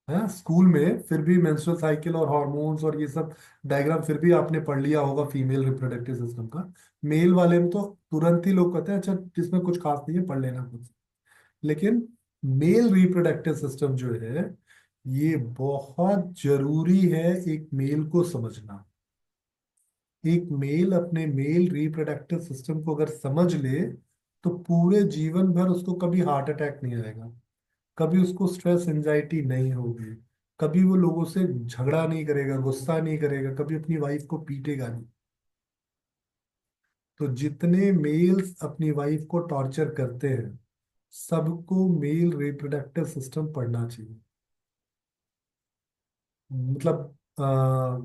है स्कूल में, फिर भी मेंस्ट्रुअल साइकिल और हार्मोन्स और ये सब डायग्राम फिर भी आपने पढ़ लिया होगा फीमेल रिप्रोडक्टिव सिस्टम का। मेल वाले में तो तुरंत ही लोग कहते हैं अच्छा जिसमें कुछ खास नहीं है, पढ़ लेना कुछ। लेकिन मेल रिप्रोडक्टिव सिस्टम जो है, ये बहुत जरूरी है एक मेल को समझना। एक मेल अपने मेल रिप्रोडक्टिव सिस्टम को अगर समझ ले, तो पूरे जीवन भर उसको कभी हार्ट अटैक नहीं आएगा, कभी उसको स्ट्रेस एंजाइटी नहीं होगी, कभी वो लोगों से झगड़ा नहीं करेगा, गुस्सा नहीं करेगा, कभी अपनी वाइफ को पीटेगा नहीं। तो जितने मेल्स अपनी वाइफ को टॉर्चर करते हैं, सबको मेल रिप्रोडक्टिव सिस्टम पढ़ना चाहिए। मतलब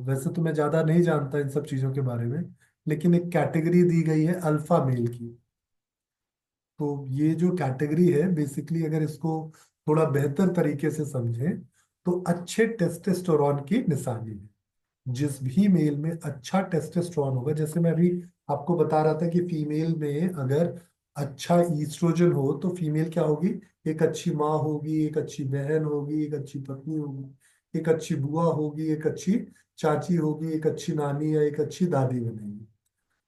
वैसे तो मैं ज्यादा नहीं जानता इन सब चीजों के बारे में, लेकिन एक कैटेगरी दी गई है अल्फा मेल की। तो ये जो कैटेगरी है बेसिकली, अगर इसको थोड़ा बेहतर तरीके से समझें, तो अच्छे टेस्टोस्टेरोन की निशानी है। जिस भी मेल में अच्छा टेस्टोस्टेरोन होगा, जैसे मैं अभी आपको बता रहा था कि फीमेल में अगर अच्छा ईस्ट्रोजन हो तो फीमेल क्या होगी, एक अच्छी माँ होगी, एक अच्छी बहन होगी, एक अच्छी पत्नी होगी, एक अच्छी बुआ होगी, एक अच्छी चाची होगी, एक अच्छी नानी या एक अच्छी दादी बनेगी।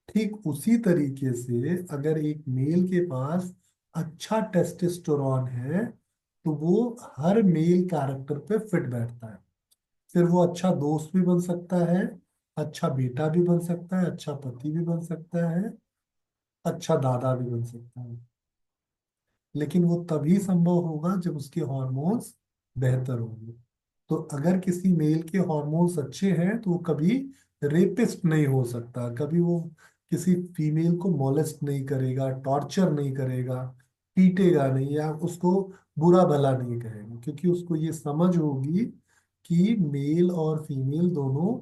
ठीक उसी तरीके से अगर एक मेल के पास अच्छा टेस्टोस्टेरोन है, तो वो हर मेल कैरेक्टर पे फिट बैठता है। फिर वो अच्छा दोस्त भी बन सकता है, अच्छा बेटा भी बन सकता है, अच्छा पति भी बन सकता है, अच्छा दादा भी बन सकता है। लेकिन वो तभी संभव होगा जब उसके हॉर्मोन्स बेहतर होंगे। तो अगर किसी मेल के हॉर्मोन्स अच्छे हैं तो वो कभी रेपिस्ट नहीं हो सकता, कभी वो किसी फीमेल को मोलेस्ट नहीं करेगा, टॉर्चर नहीं करेगा, पीटेगा नहीं या उसको बुरा भला नहीं कहेगा, क्योंकि उसको ये समझ होगी कि मेल और फीमेल दोनों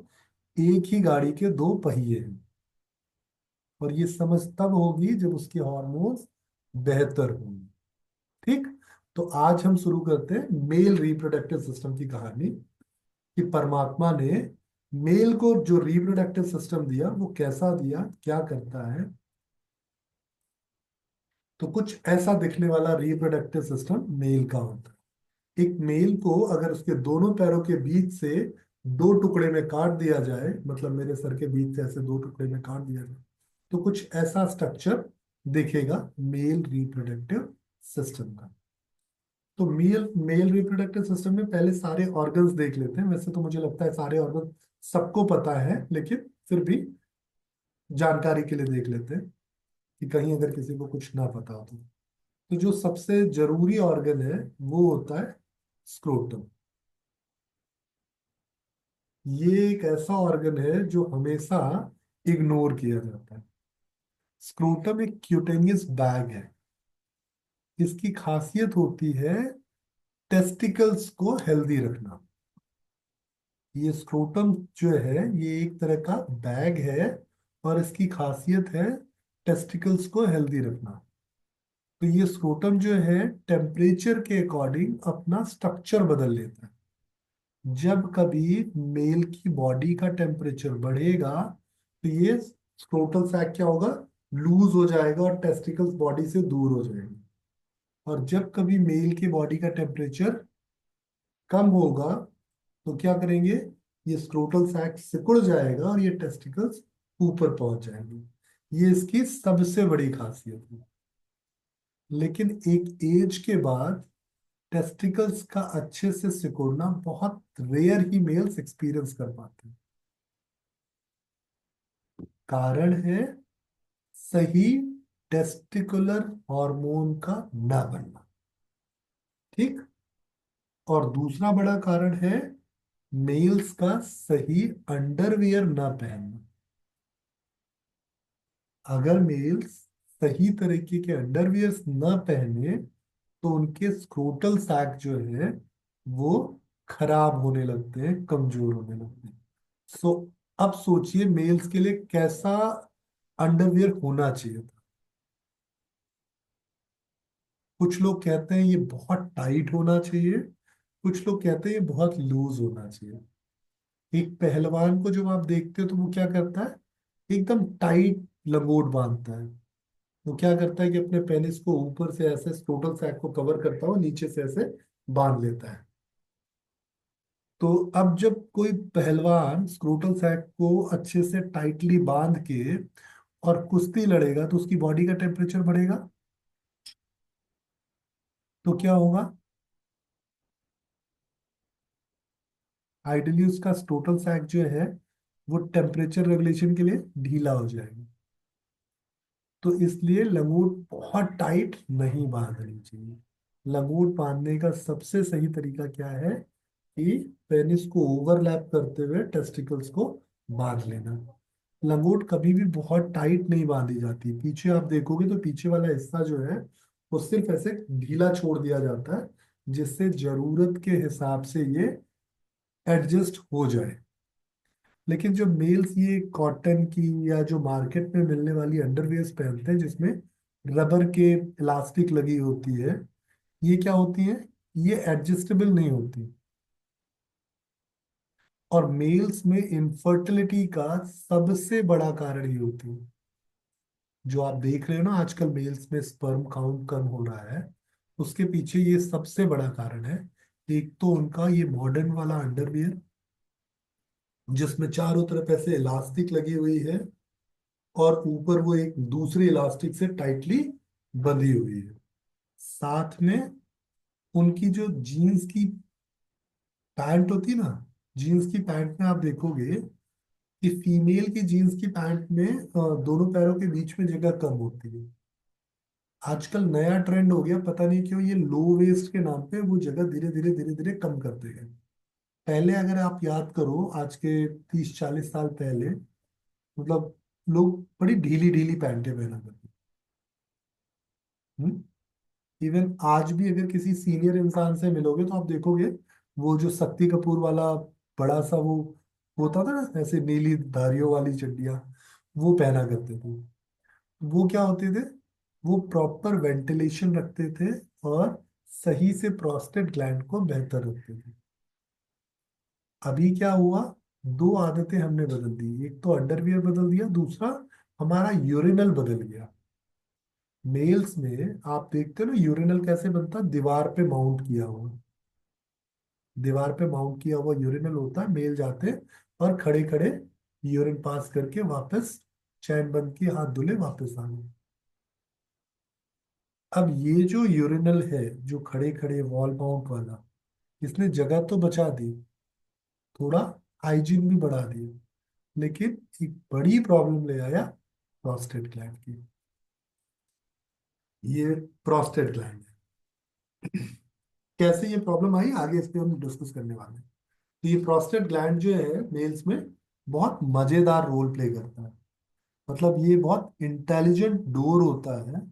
एक ही गाड़ी के दो पहिए हैं। और ये समझ तब होगी जब उसके हॉर्मोन्स बेहतर होंगे। ठीक। तो आज हम शुरू करते हैं मेल रिप्रोडक्टिव सिस्टम की कहानी, कि परमात्मा ने मेल को जो रिप्रोडक्टिव सिस्टम दिया वो कैसा दिया, क्या करता है। तो कुछ ऐसा दिखने वाला रिप्रोडक्टिव सिस्टम मेल का होता है। एक मेल को अगर उसके दोनों पैरों के बीच से दो टुकड़े में काट दिया जाए, मतलब मेरे सर के बीच से ऐसे दो टुकड़े में काट दिया जाए, तो कुछ ऐसा स्ट्रक्चर दिखेगा मेल रिप्रोडक्टिव सिस्टम का। तो मेल मेल रिप्रोडक्टिव सिस्टम में पहले सारे ऑर्गन्स देख लेते हैं। वैसे तो मुझे लगता है सारे ऑर्गन सबको पता है, लेकिन फिर भी जानकारी के लिए देख लेते हैं कि कहीं अगर किसी को कुछ ना पता हो तो जो सबसे जरूरी ऑर्गन है वो होता है स्क्रोटम। ये एक ऐसा ऑर्गन है जो हमेशा इग्नोर किया जाता है। स्क्रोटम एक क्यूटेनियस बैग है। इसकी खासियत होती है टेस्टिकल्स को हेल्दी रखना। ये स्क्रोटम जो है ये एक तरह का बैग है, और इसकी खासियत है टेस्टिकल्स को हेल्दी रखना। तो ये स्क्रोटम जो है टेम्परेचर के अकॉर्डिंग अपना स्ट्रक्चर बदल लेता है। जब कभी मेल की बॉडी का टेम्परेचर बढ़ेगा, तो ये स्क्रोटल सैक क्या होगा, लूज हो जाएगा और टेस्टिकल्स बॉडी से दूर हो जाएंगे। और जब कभी मेल की बॉडी का टेम्परेचर कम होगा, तो क्या करेंगे, ये स्क्रोटल सैक सिकुड़ जाएगा और ये टेस्टिकल्स ऊपर पहुंच जाएंगे। ये इसकी सबसे बड़ी खासियत है। लेकिन एक एज के बाद टेस्टिकल्स का अच्छे से सिकुड़ना बहुत रेयर ही मेल्स एक्सपीरियंस कर पाते हैं। कारण है सही टेस्टिकुलर हार्मोन का ना बनना। ठीक। और दूसरा बड़ा कारण है मेल्स का सही अंडरवियर ना पहनना। अगर मेल्स सही तरीके के अंडरवियर्स न पहने, तो उनके स्क्रोटल सैक जो है वो खराब होने लगते हैं, कमजोर होने लगते हैं। सो अब सोचिए मेल्स के लिए कैसा अंडरवियर होना चाहिए था। कुछ लोग कहते हैं ये बहुत टाइट होना चाहिए, कुछ लोग कहते हैं ये बहुत लूज होना चाहिए। एक पहलवान को जब आप देखते हो तो वो क्या करता है, एकदम टाइट लंगोट बांधता है। वो क्या करता है कि अपने पेनिस को ऊपर से ऐसे स्क्रोटल सैक को कवर करता हुआ नीचे से ऐसे बांध लेता है। तो अब जब कोई पहलवान स्क्रोटल सैक को अच्छे से टाइटली बांध के और कुश्ती लड़ेगा तो उसकी बॉडी का टेम्परेचर बढ़ेगा। तो क्या होगा? आइडियली उसका स्क्रोटल सैक जो है वो टेम्परेचर रेगुलेशन के लिए ढीला हो जाएगा। तो इसलिए लंगोट बहुत टाइट नहीं बांधनी चाहिए। लंगोट बांधने का सबसे सही तरीका क्या है कि पेनिस को ओवरलैप करते हुए टेस्टिकल्स को बांध लेना। लंगोट कभी भी बहुत टाइट नहीं बांधी जाती। पीछे आप देखोगे तो पीछे वाला हिस्सा जो है वो सिर्फ ऐसे ढीला छोड़ दिया जाता है, जिससे जरूरत के हिसाब से ये एडजस्ट हो जाए। लेकिन जो मेल्स ये कॉटन की या जो मार्केट में मिलने वाली अंडरवेयर्स पहनते हैं जिसमें रबर के इलास्टिक लगी होती है, ये क्या होती है? ये एडजस्टेबल नहीं होती। और मेल्स में इनफर्टिलिटी का सबसे बड़ा कारण ये होती है। जो आप देख रहे हो ना आजकल मेल्स में स्पर्म काउंट कम हो रहा है, उसके पीछे ये सबसे बड़ा कारण है। एक तो उनका ये मॉडर्न वाला अंडरवियर जिसमें चारों तरफ ऐसे इलास्टिक लगी हुई है और ऊपर वो एक दूसरे इलास्टिक से टाइटली बंधी हुई है। साथ में उनकी जो जीन्स की पैंट होती है ना, जीन्स की पैंट में आप देखोगे कि फीमेल की जीन्स की पैंट में दोनों पैरों के बीच में जगह कम होती है। आजकल नया ट्रेंड हो गया, पता नहीं क्यों ये लो वेस्ट के नाम पे वो जगह धीरे धीरे कम करते हैं। पहले अगर आप याद करो आज के 30 40 साल पहले, मतलब लोग बड़ी ढीली ढीली पैंटें पहना करते। इवन आज भी अगर किसी सीनियर इंसान से मिलोगे तो आप देखोगे वो जो शक्ति कपूर वाला बड़ा सा वो होता था ना ऐसे नीली धारियों वाली चड्डियां, वो पहना करते थे। वो क्या होते थे? वो प्रॉपर वेंटिलेशन रखते थे और सही से प्रोस्टेट ग्लैंड को बेहतर रखते थे। अभी क्या हुआ? दो आदतें हमने बदल दी। एक तो अंडरवियर बदल दिया, दूसरा हमारा यूरिनल बदल गया। मेल्स में आप देखते हो ना यूरिनल कैसे बनता है? दीवार पे माउंट किया हुआ। दीवार पे माउंट किया हुआ यूरिनल होता है। मेल जाते हैं और खड़े खड़े यूरिन पास करके वापस चैन बंद किए हाथ धुले वापस आ गए। अब ये जो यूरिनल है जो खड़े खड़े वॉल माउंट वाला, इसने जगह तो बचा दी, थोड़ा हाइजीन भी बढ़ा दिया, लेकिन एक बड़ी प्रॉब्लम ले आया प्रोस्टेट ग्लैंड की। ये प्रोस्टेट ग्लैंड है। कैसे ये प्रॉब्लम आई आगे इस पे हम डिस्कस करने वाले हैं। तो ये प्रोस्टेट ग्लैंड जो है मेल्स में बहुत मजेदार रोल प्ले करता है। मतलब ये बहुत इंटेलिजेंट डोर होता है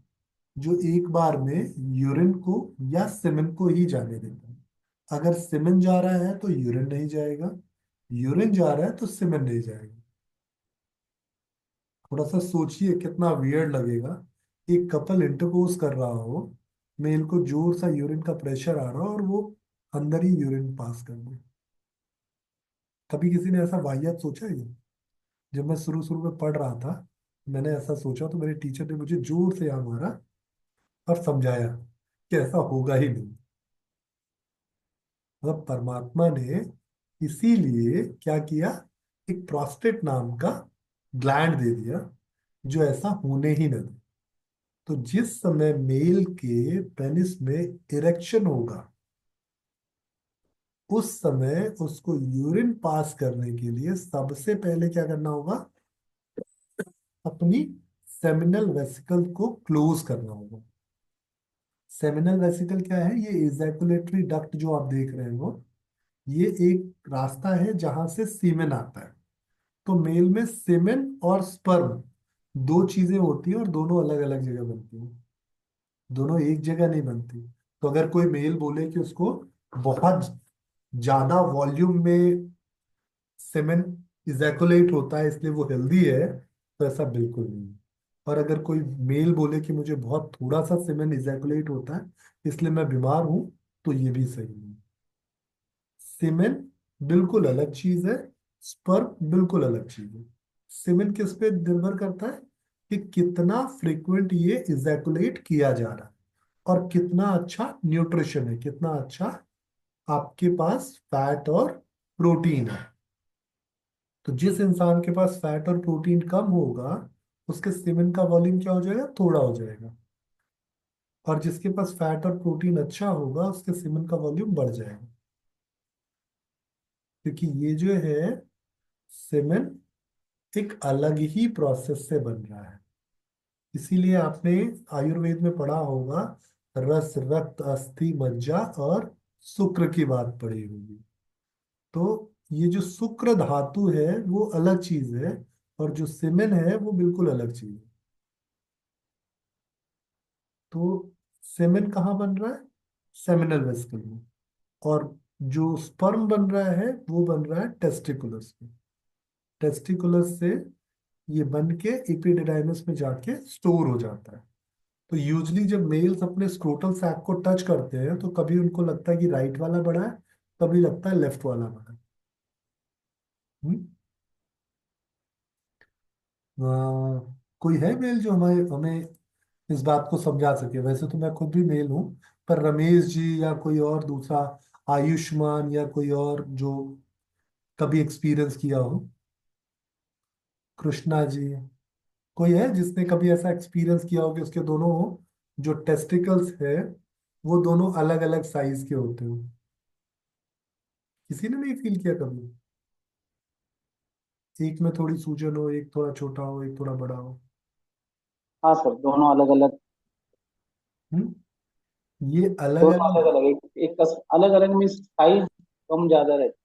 जो एक बार में यूरिन को या सीमेन को ही जाने देता है। अगर सीमेन जा रहा है तो यूरिन नहीं जाएगा, यूरिन जा रहा है तो सीमेन नहीं जाएगा। थोड़ा सा सोचिए कितना वियर्ड लगेगा। एक कपल इंटरकोर्स कर रहा हो, मेल को जोर सा यूरिन का प्रेशर आ रहा हो और वो अंदर ही यूरिन पास कर दे। कभी किसी ने ऐसा वाहियात सोचा है? जब मैं शुरू शुरू में पढ़ रहा था मैंने ऐसा सोचा तो मेरे टीचर ने मुझे जोर से यहाँ मारा और समझाया कि ऐसा होगा ही नहीं। मतलब परमात्मा ने इसीलिए क्या किया, एक प्रोस्टेट नाम का ग्लैंड दे दिया जो ऐसा होने ही न दे। तो जिस समय मेल के पेनिस में इरेक्शन होगा उस समय उसको यूरिन पास करने के लिए सबसे पहले क्या करना होगा? अपनी सेमिनल वेसिकल को क्लोज करना होगा। सेमिनल वेसिकल क्या है? ये इजैकुलेटरी डक्ट जो आप देख रहे हो, ये एक रास्ता है जहां से सीमेन आता है। तो मेल में सीमेन और स्पर्म दो चीजें होती हैं और दोनों अलग अलग जगह बनती हैं, दोनों एक जगह नहीं बनती। तो अगर कोई मेल बोले कि उसको बहुत ज्यादा वॉल्यूम में सेमेन इजैकुलेट होता है इसलिए वो हेल्दी है, तो ऐसा बिल्कुल नहीं है। और अगर कोई मेल बोले कि मुझे बहुत थोड़ा सा सेमेन इजैकुलेट होता है इसलिए मैं बीमार हूं, तो ये भी सही नहीं। सेमेन बिल्कुल अलग चीज है, स्पर्म बिल्कुल अलग चीज है। सेमेन किस पे निर्भर करता है? कि कितना फ्रिक्वेंट ये इजैकुलेट किया जा रहा है और कितना अच्छा न्यूट्रिशन है, कितना अच्छा आपके पास फैट और प्रोटीन है। तो जिस इंसान के पास फैट और प्रोटीन कम होगा, उसके सीमेन का वॉल्यूम क्या हो जाएगा, थोड़ा हो जाएगा। और जिसके पास फैट और प्रोटीन अच्छा होगा, उसके सीमेन का वॉल्यूम बढ़ जाएगा। क्योंकि ये जो है सीमेन एक अलग ही प्रोसेस से बन रहा है। इसीलिए आपने आयुर्वेद में पढ़ा होगा, रस रक्त अस्थि मज्जा और शुक्र की बात पढ़ी होगी। तो ये जो शुक्र धातु है वो अलग चीज है, और जो सीमेन है वो बिल्कुल अलग चीज है। तो सीमेन कहाँ बन रहा है, सेमिनल वेसिकल में। और जो स्पर्म बन रहा है वो बन रहा है टेस्टिकुलस में। टेस्टिकुलस से ये बन के एपिडिडाइमिस में जाके स्टोर हो जाता है। तो यूजली जब मेल्स अपने स्क्रोटल सैक को टच करते हैं तो कभी उनको लगता है कि राइट वाला बड़ा है, कभी लगता है लेफ्ट वाला बड़ा है। हम्म? कोई है मेल जो हमें हमें इस बात को समझा सके? वैसे तो मैं खुद भी मेल हूँ, पर रमेश जी या कोई और दूसरा, आयुष्मान या कोई और जो कभी एक्सपीरियंस किया हो, कृष्णा जी, कोई है जिसने कभी ऐसा एक्सपीरियंस किया हो कि उसके दोनों जो टेस्टिकल्स है वो दोनों अलग अलग साइज के होते हो? किसी ने नहीं फील किया कभी? एक में थोड़ी सूजन हो, एक थोड़ा छोटा हो, एक थोड़ा बड़ा हो। हाँ सर, दोनों अलग अलग। हम्म? ये अलग दोनों अलग। अलग अलग, एक का अलग अलग में साइज कम ज्यादा रहती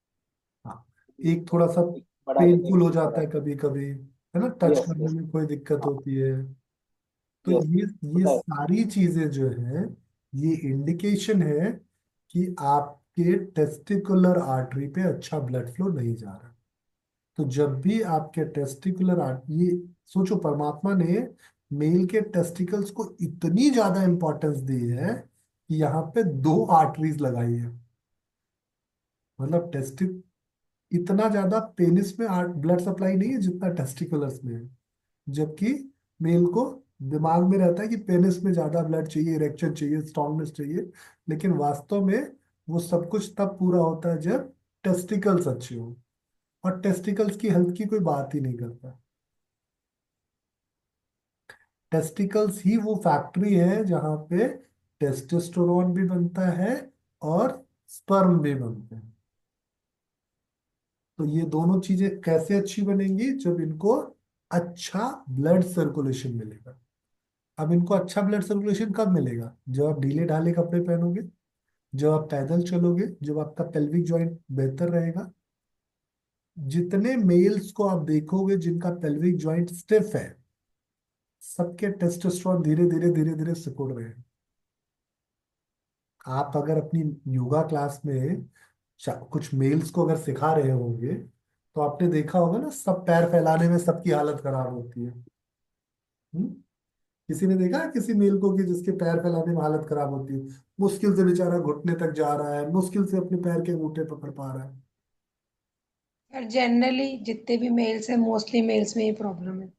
हाँ, है। एक थोड़ा सा एक बड़ा रहता है, पेनफुल हो एक जाता छोटा। है कभी कभी, है ना, टच यस करने यस। में कोई दिक्कत हाँ। होती है। तो यस। ये होता है। सारी चीजें जो है, ये इंडिकेशन है कि आपके टेस्टिकुलर आर्टरी पे अच्छा ब्लड फ्लो नहीं जा रहा। तो जब भी आपके टेस्टिकुलर आर्टरी, ये सोचो, परमात्मा ने मेल के टेस्टिकल्स को इतनी ज्यादा इंपॉर्टेंस दी है कि यहाँ पे दो आर्टरीज लगाई है। मतलब टेस्टिक इतना ज्यादा पेनिस में ब्लड सप्लाई नहीं है जितना टेस्टिकुलर्स में है। जबकि मेल को दिमाग में रहता है कि पेनिस में ज्यादा ब्लड चाहिए, इरेक्शन चाहिए, स्ट्रांगनेस चाहिए। लेकिन वास्तव में वो सब कुछ तब पूरा होता है जब टेस्टिकल्स अच्छे हो। और टेस्टिकल्स की हेल्थ की कोई बात ही नहीं करता। टेस्टिकल्स ही वो फैक्ट्री है जहाँ पे टेस्टोस्टेरोन भी बनता है और स्पर्म भी बनते हैं। तो ये दोनों चीजें कैसे अच्छी बनेंगी, जब इनको अच्छा ब्लड सर्कुलेशन मिलेगा। अब इनको अच्छा ब्लड सर्कुलेशन कब मिलेगा, जब आप ढीले ढाले कपड़े पहनोगे, जब आप पैदल चलोगे, जब आपका पेल्विक जॉइंट बेहतर रहेगा। जितने मेल्स को आप देखोगे जिनका पेल्विक जॉइंट स्टिफ है, सबके टेस्टोस्टेरोन धीरे धीरे धीरे धीरे सिकुड़ रहे हैं। आप अगर अपनी योगा क्लास में कुछ मेल्स को अगर सिखा रहे होंगे, तो आपने देखा होगा ना, सब पैर फैलाने में सबकी हालत खराब होती है। हम्म? किसी ने देखा है किसी मेल को कि जिसके पैर फैलाने में हालत खराब होती है? मुश्किल से बेचारा घुटने तक जा रहा है, मुश्किल से अपने पैर के अंगूठे पकड़ पा रहा है। और जनरली जितने भी मेल्स हैं, मोस्टली मेल्स में ये प्रॉब्लम है।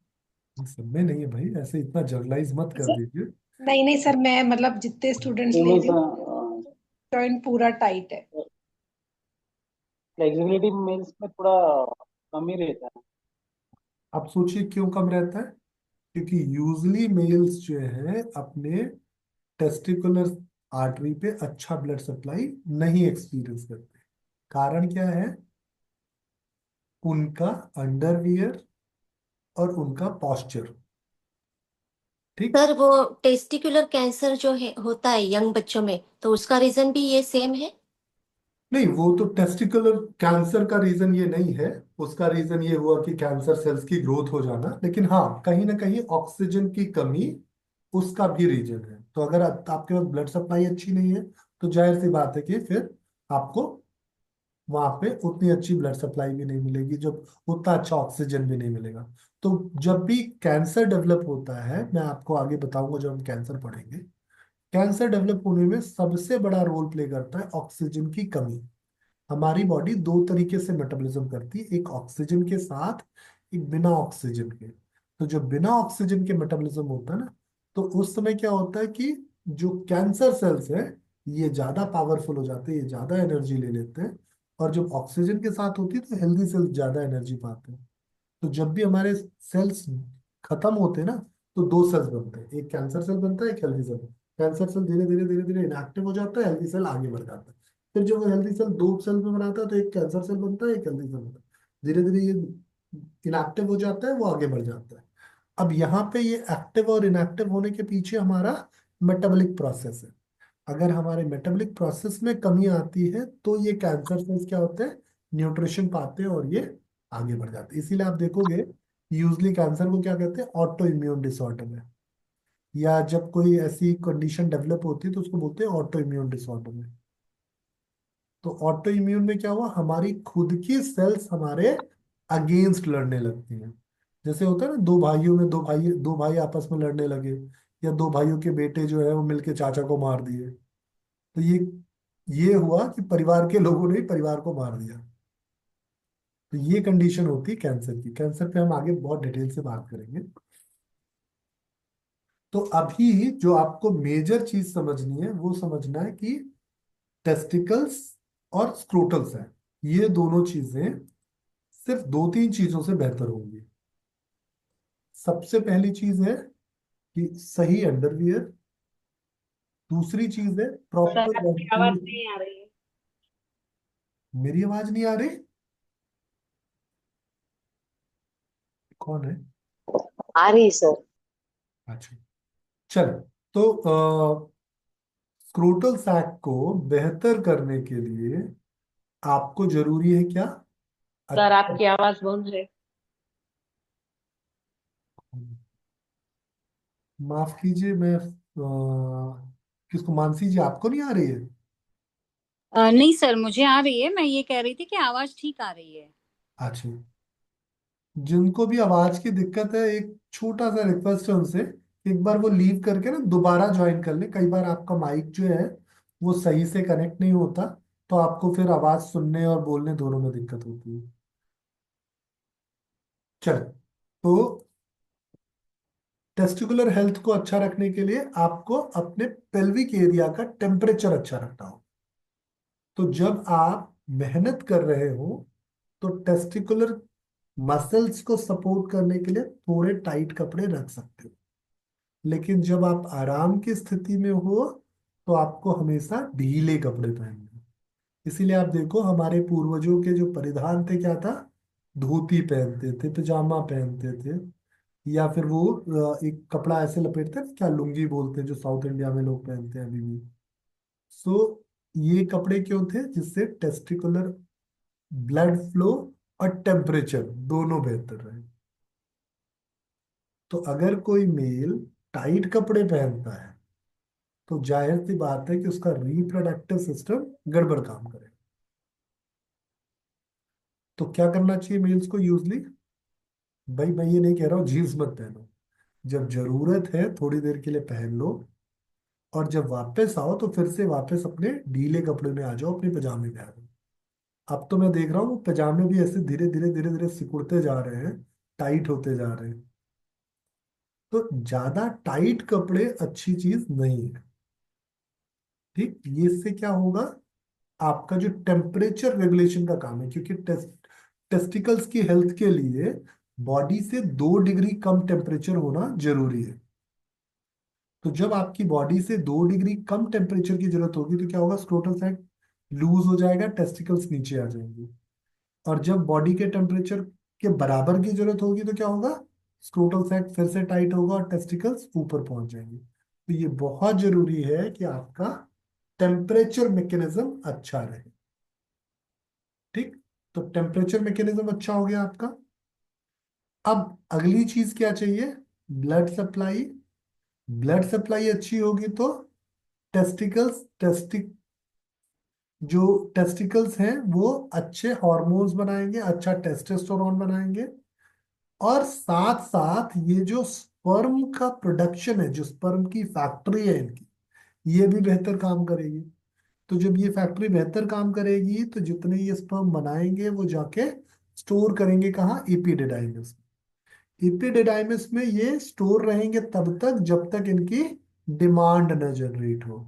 सब में नहीं है भाई, ऐसे इतना जनरलाइज मत कर सर, दीजिए। नहीं नहीं सर, मैं मतलब जितने स्टूडेंट्स ले फीमेल्स रही हूँ, जॉइंट पूरा टाइट है। फ्लेक्सिबिलिटी मेल्स में थोड़ा कम ही रहता है। आप सोचिए क्यों कम रहता है? क्योंकि यूजली मेल्स जो है अपने टेस्टिकुलर आर्टरी पे अच्छा ब्लड सप्लाई नहीं एक्सपीरियंस करते। कारण क्या है? उनका अंडरवियर और उनका पॉस्चर। ठीक। सर वो टेस्टिकुलर कैंसर जो है होता है यंग बच्चों में, तो उसका रीजन भी ये सेम है? नहीं, वो तो टेस्टिकुलर कैंसर का रीजन ये नहीं है। उसका रीजन ये हुआ कि कैंसर सेल्स की ग्रोथ हो जाना, लेकिन हाँ, कहीं ना कहीं ऑक्सीजन की कमी उसका भी रीजन है। तो अगर आपके पास ब्लड सप्लाई अच्छी नहीं है, तो जाहिर सी बात है कि फिर आपको वहां पे उतनी अच्छी ब्लड सप्लाई भी नहीं मिलेगी, जब उतना अच्छा ऑक्सीजन भी नहीं मिलेगा। तो जब भी कैंसर डेवलप होता है, मैं आपको आगे बताऊंगा जब हम कैंसर पढ़ेंगे, कैंसर डेवलप होने में सबसे बड़ा रोल प्ले करता है ऑक्सीजन की कमी। हमारी बॉडी दो तरीके से मेटाबॉलिज्म करती है, एक ऑक्सीजन के साथ, एक बिना ऑक्सीजन के। तो जो बिना ऑक्सीजन के मेटाबॉलिज्म होता है ना, तो उस समय क्या होता है कि जो कैंसर सेल्स है, ये ज्यादा पावरफुल हो जाते हैं, ये ज्यादा एनर्जी ले लेते हैं। और जब ऑक्सीजन के साथ होती है तो हेल्दी सेल्स ज्यादा एनर्जी पाते हैं। तो जब भी हमारे सेल्स खत्म होते हैं ना, तो दो सेल्स बनते हैं, एक कैंसर सेल बनता है, एक हेल्दी सेल। कैंसर सेल धीरे धीरे धीरे धीरे इनएक्टिव हो जाता है, हेल्दी सेल आगे बढ़ जाता है। फिर जब वो हेल्दी सेल दो सेल में बनाता है तो एक कैंसर सेल बनता है, एक हेल्दी सेल बनता है। धीरे धीरे ये इनएक्टिव हो जाता है, वो आगे बढ़ जाता है। अब यहाँ पे ये एक्टिव और इनएक्टिव होने के पीछे हमारा मेटाबॉलिक प्रोसेस है। अगर हमारे मेटाबॉलिक प्रोसेस में कमी आती है तो ये कैंसर सेल्स क्या होते हैं, न्यूट्रिशन पाते हैं और ये आगे बढ़ जाते हैं। इसीलिए आप देखोगे यूजली कैंसर को क्या कहते हैं, ऑटो इम्यून डिसऑर्डर है। या जब कोई ऐसी कंडीशन डेवलप होती है तो उसको बोलते हैं ऑटो इम्यून डिसऑर्डर है। तो ऑटो इम्यून में क्या हुआ, हमारी खुद की सेल्स हमारे अगेंस्ट लड़ने लगती हैं। जैसे होता है ना, दो भाई आपस में लड़ने लगे, या दो भाइयों के बेटे जो है वो मिलके चाचा को मार दिए। तो ये हुआ कि परिवार के लोगों ने ही परिवार को मार दिया। तो ये कंडीशन होती है कैंसर की। कैंसर पे हम आगे बहुत डिटेल से बात करेंगे। तो अभी जो आपको मेजर चीज समझनी है वो समझना है कि टेस्टिकल्स और स्क्रोटल्स है, ये दोनों चीजें सिर्फ दो तीन चीजों से बेहतर होंगी। सबसे पहली चीज है कि सही अंडरवियर। दूसरी चीज है सर प्रॉपर आपकी आवाज वेंटिलेशन। नहीं आ रही है। मेरी आवाज नहीं आ रही? कौन है? आ रही सर। अच्छा, चल। तो स्क्रोटल सैक को बेहतर करने के लिए आपको जरूरी है क्या? सर अच्छा। आपकी आवाज बंद है। माफ कीजिए, मैं किसको, मानसी जी आपको नहीं आ रही है? नहीं सर, मुझे आ रही है। मैं ये कह रही थी कि आवाज ठीक आ रही है। अच्छा, जिनको भी आवाज की दिक्कत है एक छोटा सा रिक्वेस्ट है उनसे, एक बार वो लीव करके ना दोबारा ज्वाइन कर ले। कई बार आपका माइक जो है वो सही से कनेक्ट नहीं होता, तो आपको फिर आवाज सुनने और बोलने दोनों में दिक्कत होती है। चल, तो टेस्टिकुलर हेल्थ को अच्छा रखने के लिए आपको अपने पेल्विक एरिया का टेम्परेचर अच्छा रखना हो। तो जब आप मेहनत कर रहे हो तो टेस्टिकुलर मसल्स को सपोर्ट करने के लिए थोड़े टाइट कपड़े रख सकते हो। लेकिन जब आप आराम की स्थिति में हो तो आपको हमेशा ढीले कपड़े पहनने हैं। इसीलिए आप देखो हमारे पूर्वजों के जो परिधान थे क्या था, धोती पहनते थे, पजामा पहनते थे, या फिर वो एक कपड़ा ऐसे लपेटते हैं क्या, लुंगी बोलते हैं, जो साउथ इंडिया में लोग पहनते हैं अभी भी। सो ये कपड़े क्यों थे, जिससे टेस्टिकुलर ब्लड फ्लो और टेम्परेचर दोनों बेहतर रहे। तो अगर कोई मेल टाइट कपड़े पहनता है तो जाहिर सी बात है कि उसका रिप्रोडक्टिव सिस्टम गड़बड़ काम करे। तो क्या करना चाहिए मेल्स को यूजली? भाई मैं ये नहीं कह रहा हूँ जीन्स मत पहनो, जब जरूरत है थोड़ी देर के लिए पहन लो, और जब वापस आओ तो फिर से वापस अपने ढीले कपड़े में आ जाओ, अपने पजामे में आ जाओ। अब तो मैं देख रहा हूँ वो पजामे भी ऐसे धीरे धीरे धीरे धीरे सिकुड़ते जा रहे हैं, टाइट होते जा रहे हैं। तो ज्यादा टाइट कपड़े अच्छी चीज नहीं है। ठीक, ये इससे क्या होगा, आपका जो टेम्परेचर रेगुलेशन का काम है, क्योंकि टेस्टिकल्स की हेल्थ के लिए बॉडी से 2 डिग्री कम टेम्परेचर होना जरूरी है। तो जब आपकी बॉडी से 2 डिग्री कम टेम्परेचर की जरूरत होगी तो क्या होगा, स्क्रोटल सैक लूज हो जाएगा, टेस्टिकल्स नीचे आ जाएंगे। और जब बॉडी के टेम्परेचर के बराबर की जरूरत होगी तो क्या होगा, स्क्रोटल सैक फिर से टाइट होगा और टेस्टिकल्स ऊपर पहुंच जाएंगे। तो ये बहुत जरूरी है कि आपका टेम्परेचर मैकेनिज्म अच्छा रहे। ठीक, तो टेम्परेचर मैकेनिज्म अच्छा हो गया आपका। अब अगली चीज क्या चाहिए, ब्लड सप्लाई। ब्लड सप्लाई अच्छी होगी तो टेस्टिकल्स जो टेस्टिकल्स हैं वो अच्छे हार्मोन्स बनाएंगे, अच्छा टेस्टोस्टेरोन बनाएंगे। और साथ साथ ये जो स्पर्म का प्रोडक्शन है, जो स्पर्म की फैक्ट्री है इनकी, ये भी बेहतर काम करेगी। तो जब ये फैक्ट्री बेहतर काम करेगी तो जितने ये स्पर्म बनाएंगे वो जाके स्टोर करेंगे कहाँ, एपिडिडाइमिस। एपिडिडाइमिस में ये स्टोर रहेंगे तब तक जब तक इनकी डिमांड न जनरेट हो।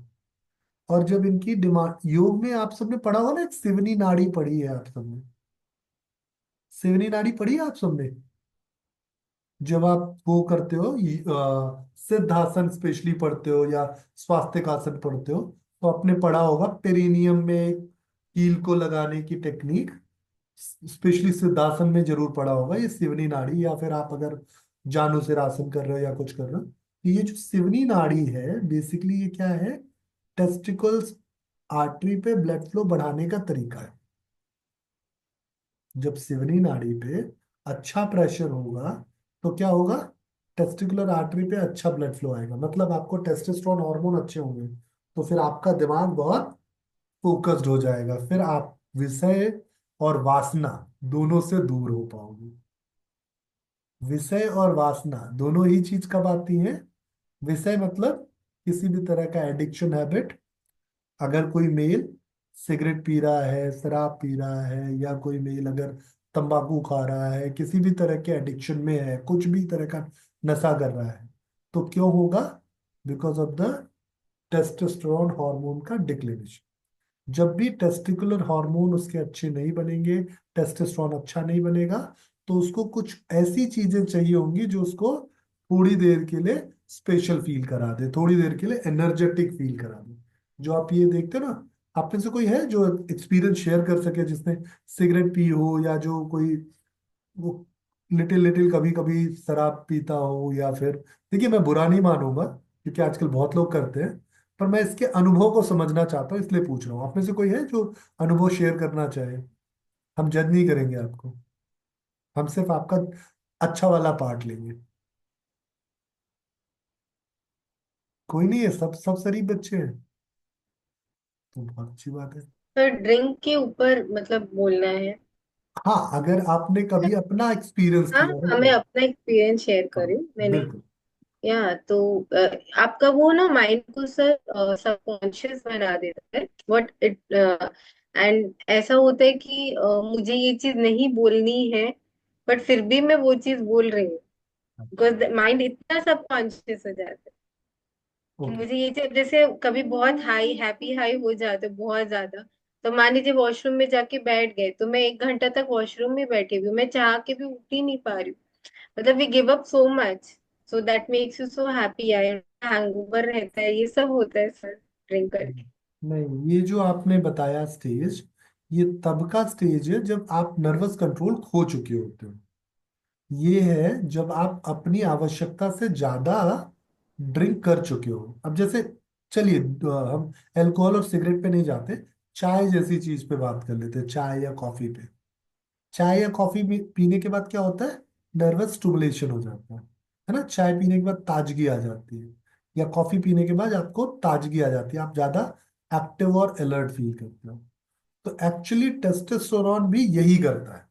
और जब इनकी डिमांड, योग में आप सबने पढ़ा होगा ना, एक सिवनी नाड़ी पढ़ी है आप सबने? सिवनी नाड़ी पढ़ी है आप सबने? जब आप वो करते हो, सिद्धासन स्पेशली पढ़ते हो या स्वास्तिक आसन पढ़ते हो, तो आपने पढ़ा होगा पेरिनियम में कील को लगाने की टेक्निक, स्पेशली सिद्धासन में जरूर पढ़ा होगा ये सिवनी नाड़ी। या फिर आप अगर जानुसिरासन कर रहे हो या कुछ कर रहे हो, तो ये जो सिवनी नाड़ी है बेसिकली ये क्या है, टेस्टिकल्स आर्टरी पे ब्लड फ्लो बढ़ाने का तरीका है। जब सिवनी नाड़ी पे अच्छा प्रेशर होगा तो क्या होगा, टेस्टिकुलर आर्टरी पे अच्छा ब्लड फ्लो आएगा, मतलब आपको टेस्टोस्टेरोन हार्मोन अच्छे होंगे, तो फिर आपका दिमाग बहुत फोकस्ड हो जाएगा, फिर आप विषय और वासना दोनों से दूर हो पाओगे। विषय और वासना दोनों ही चीज कब आती हैं? विषय मतलब किसी भी तरह का एडिक्शन हैबिट। अगर कोई मेल सिगरेट पी रहा है, शराब पी रहा है, या कोई मेल अगर तंबाकू खा रहा है, किसी भी तरह के एडिक्शन में है, कुछ भी तरह का नशा कर रहा है, तो क्यों होगा? Because of the testosterone hormone का डिक्लेरेशन। जब भी टेस्टिकुलर हार्मोन उसके अच्छे नहीं बनेंगे, टेस्टोस्टेरोन अच्छा नहीं बनेगा, तो उसको कुछ ऐसी चीजें चाहिए होंगी जो उसको थोड़ी देर के लिए स्पेशल फील करा दे, थोड़ी देर के लिए एनर्जेटिक फील करा दे। जो आप ये देखते हो ना, आप में से कोई है जो एक्सपीरियंस शेयर कर सके जिसने सिगरेट पी हो, या जो कोई वो लिटिल लिटिल कभी कभी शराब पीता हो, या फिर, देखिए मैं बुरा नहीं मानूंगा क्योंकि आजकल बहुत लोग करते हैं, पर मैं इसके अनुभव को समझना चाहता हूँ इसलिए पूछ रहा हूँ। आप में से कोई है जो अनुभव शेयर करना चाहे? हम जज नहीं करेंगे आपको, हम सिर्फ आपका अच्छा वाला पार्ट लेंगे। कोई नहीं है, सब सब शरीफ बच्चे हैं, तो बहुत अच्छी बात है। सर ड्रिंक के ऊपर मतलब बोलना है। हाँ, अगर आपने कभी अपना एक्सपीरियंस हाँ किया हो हाँ, तो। मैं अपना एक्सपीरियंस शेयर हाँ, करूँ मैंने। बिल्कुल। या तो आपका वो ना माइंड को सर सबकॉन्शियस बना देता है व्हाट इट। एंड ऐसा होता है कि मुझे ये चीज नहीं बोलनी है, बट फिर भी मैं वो चीज बोल रही हूँ, बिकॉज माइंड इतना सबकॉन्शियस हो जाता है कि ओके। मुझे ये चीज, जैसे कभी बहुत हाई हैप्पी हाई हो जाते बहुत ज्यादा, तो मान लीजिए वॉशरूम में जाके बैठ गए, तो मैं 1 घंटा तक वॉशरूम में बैठी हुई हूँ, मैं चाह के भी उठ ही नहीं पा रही हूँ। मतलब we give up so much, so that makes you so happy, I hangover रहता है, ये सब होता है सर ड्रिंक करके। नहीं, ये जो आपने बताया स्टेज, ये तब का स्टेज है जब आप नर्वस कंट्रोल खो चुके होते हो। ये है जब आप अपनी आवश्यकता से ज्यादा ड्रिंक कर चुके हो। अब जैसे, चलिए हम अल्कोहल और सिगरेट पे नहीं जाते, चाय जैसी चीज पे बात कर लेते हैं, चाय या कॉफी पे। चाय या कॉफी पीने के बाद क्या होता है, नर्वस स्टिमुलेशन हो जाता है ना? चाय पीने के बाद ताजगी आ जाती है, या कॉफी पीने के बाद आपको ताजगी आ जाती है, आप ज्यादा एक्टिव और अलर्ट फील करते हो। तो एक्चुअली टेस्टोस्टेरोन भी यही करता है।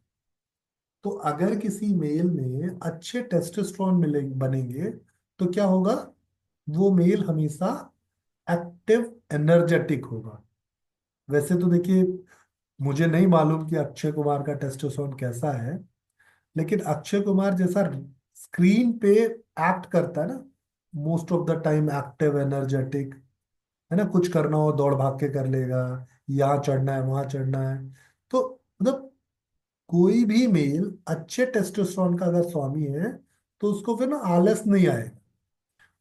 तो अगर किसी मेल में अच्छे टेस्टोस्टेरोन मिले बनेंगे, तो क्या होगा, वो मेल हमेशा एक्टिव एनर्जेटिक होगा। वैसे तो देखिए, मुझे नहीं मालूम कि अक्षय कुमार का टेस्टोस्टेरोन कैसा है, लेकिन अक्षय कुमार जैसा स्क्रीन पे एक्ट करता है ना, most of the time active energetic, है ना, कुछ करना हो दौड़ भाग के कर लेगा, यहाँ चढ़ना है वहां चढ़ना है, तो मतलब कोई भी मेल अच्छे टेस्टोस्टेरोन का अगर स्वामी है, तो उसको फिर ना आलस नहीं आएगा,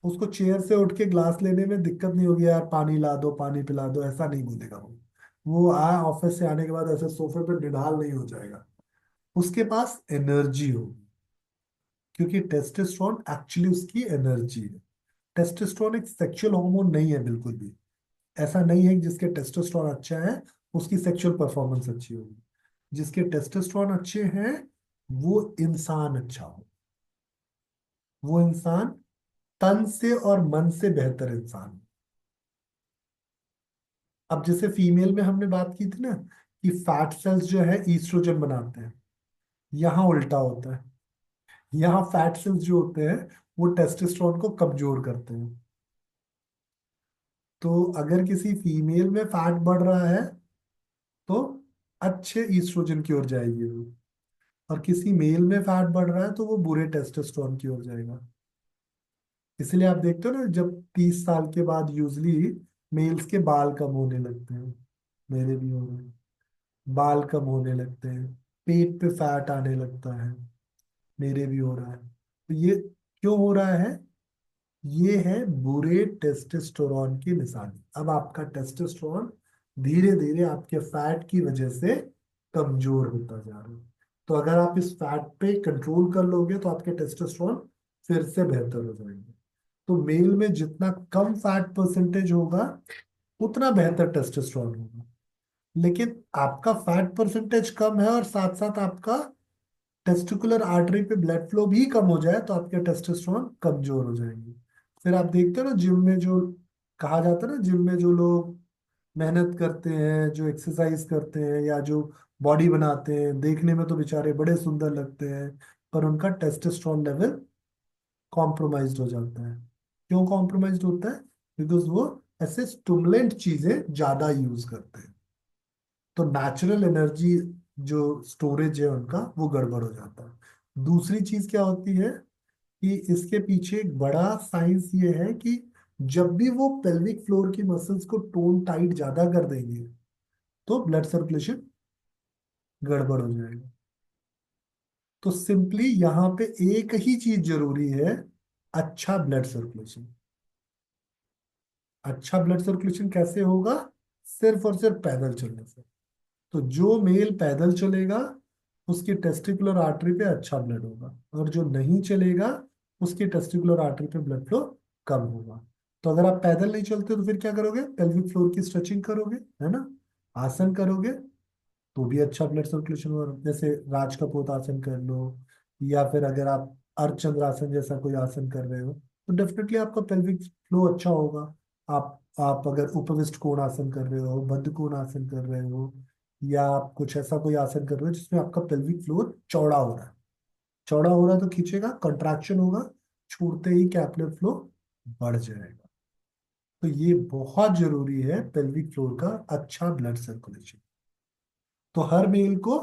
उसको चेयर से उठ के ग्लास लेने में दिक्कत नहीं होगी, यार पानी ला दो पानी पिला दो, ऐसा नहीं बोलेगा वो आया ऑफिस से आने के बाद ऐसे सोफे पे निढाल नहीं हो जाएगा, उसके पास एनर्जी होगी, क्योंकि टेस्टोस्टेरोन एक्चुअली उसकी एनर्जी है। टेस्टोस्टेरोन एक सेक्सुअल हार्मोन नहीं है बिल्कुल भी। ऐसा नहीं है कि जिसके टेस्टोस्टेरोन अच्छा है उसकी सेक्सुअल परफॉर्मेंस अच्छी होगी। जिसके टेस्टोस्टेरोन अच्छे हैं वो इंसान अच्छा हो, वो इंसान तन से और मन से बेहतर इंसान हो। अब जैसे फीमेल में हमने बात की थी ना कि फैट सेल्स जो है ईस्ट्रोजन बनाते हैं, यहाँ उल्टा होता है, यहाँ फैट सेल्स जो होते हैं वो टेस्टोस्टेरोन को कमजोर करते हैं। तो अगर किसी फीमेल में फैट बढ़ रहा है तो अच्छे ईस्ट्रोजन की ओर जाएगी वो, और किसी मेल में फैट बढ़ रहा है तो वो बुरे टेस्टोस्टेरोन की ओर जाएगा। इसलिए आप देखते हो ना, जब 30 साल के बाद यूजली मेल्स के बाल कम होने लगते हैं, मेरे भी हो रहे हैं, बाल कम होने लगते हैं, पेट पे फैट आने लगता है, मेरे भी हो रहा है। तो ये क्यों हो रहा है? ये है बुरे टेस्टोस्टेरोन की निशानी। अब आपका टेस्टोस्टेरोन धीरे धीरे आपके फैट की वजह से कमजोर होता जा रहा है। तो अगर आप इस फैट पे कंट्रोल कर लोगे तो आपके टेस्टोस्टेरोन फिर से बेहतर हो जाएंगे। तो मेल में जितना कम फैट परसेंटेज होगा उतना बेहतर टेस्टोस्टेरोन होगा। लेकिन आपका फैट परसेंटेज कम है और साथ साथ आपका टेस्टिकुलर आर्टरी पे ब्लड फ्लो भी कम हो जाए तो आपके टेस्टोस्टेरोन कमजोर हो जाएंगे। फिर आप देखते हो ना जिम में जो कहा जाता है ना, जिम में जो लोग मेहनत करते हैं, जो एक्सरसाइज करते हैं या जो बॉडी बनाते हैं, देखने में तो बेचारे बड़े सुंदर लगते हैं, पर उनका टेस्टोस्टेरोन लेवल कॉम्प्रोमाइज्ड हो जाता है। क्यों कॉम्प्रोमाइज्ड होता है? बिकॉज वो ऐसे स्टिमुलेंट चीजें ज्यादा यूज करते हैं। तो नेचुरल एनर्जी जो स्टोरेज है उनका वो गड़बड़ हो जाता है। दूसरी चीज क्या होती है कि इसके पीछे एक बड़ा साइंस ये है कि जब भी वो पेल्विक फ्लोर की मसल्स को टोन टाइट ज्यादा कर देंगे तो ब्लड सर्कुलेशन गड़बड़ हो जाएगा। तो सिंपली यहाँ पे एक ही चीज जरूरी है, अच्छा ब्लड सर्कुलेशन। अच्छा ब्लड सर्कुलेशन कैसे होगा? सिर्फ और सिर्फ पैदल चलने से। तो जो मेल पैदल चलेगा उसकी टेस्टिकुलर आर्टरी पे अच्छा ब्लड होगा, और जो नहीं चलेगा उसकी टेस्टिकुलर आर्टरी पे ब्लड फ्लो कम होगा। तो अगर आप पैदल नहीं चलते तो फिर क्या करोगे? पेल्विक फ्लोर की स्ट्रेचिंग करोगे, है ना, आसन करोगे, तो भी अच्छा ब्लड सर्कुलेशन होगा। जैसे राज कपूर आसन कर लो, या फिर अगर आप अर्धचंद्रासन जैसा कोई आसन कर रहे हो तो डेफिनेटली आपका पेल्विक फ्लो अच्छा होगा। आप अगर उपविष्ट कोण आसन कर रहे हो, बद्ध कोण आसन कर रहे हो, या आप कुछ ऐसा कोई आसन कर रहे हो जिसमें आपका पेल्विक फ्लोर चौड़ा हो रहा है, चौड़ा हो रहा है तो खींचेगा, कंट्रैक्शन होगा, छोड़ते ही कैपिलर फ्लो बढ़ जाएगा। तो ये बहुत जरूरी है पेल्विक फ्लोर का अच्छा ब्लड सर्कुलेशन। तो हर मेल को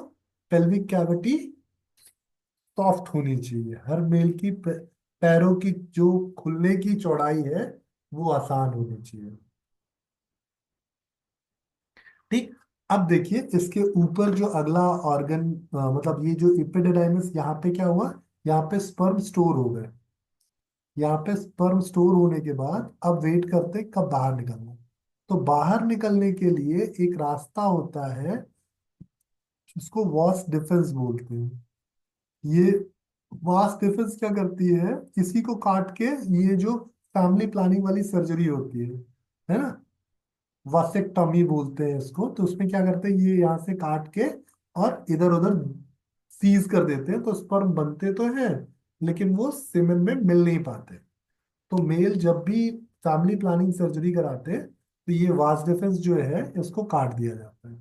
पेल्विक कैविटी सॉफ्ट होनी चाहिए, हर मेल की पैरों की जो खुलने की चौड़ाई है वो आसान होनी चाहिए। ठीक। अब देखिए इसके ऊपर जो अगला ऑर्गन, मतलब ये जो इपिडिडाइमिस, यहाँ पे क्या हुआ? यहाँ पे स्पर्म स्टोर हो गए। यहाँ पे स्पर्म स्टोर होने के बाद अब वेट करते हैं कब बाहर निकलना। तो बाहर निकलने के लिए एक रास्ता होता है जिसको वॉस डिफेंस बोलते हैं। ये वास डिफेंस क्या करती है? किसी को काट के, ये जो फैमिली प्लानिंग वाली सर्जरी होती है ना, वासेक्टॉमी बोलते हैं इसको, तो उसमें क्या करते हैं, ये यहाँ से काट के और इधर उधर सीज कर देते हैं, तो स्पर्म बनते तो हैं लेकिन वो सीमेन में मिल नहीं पाते। तो मेल जब भी फैमिली प्लानिंग सर्जरी कराते हैं तो ये वास डिफेंस जो है इसको काट दिया जाता है।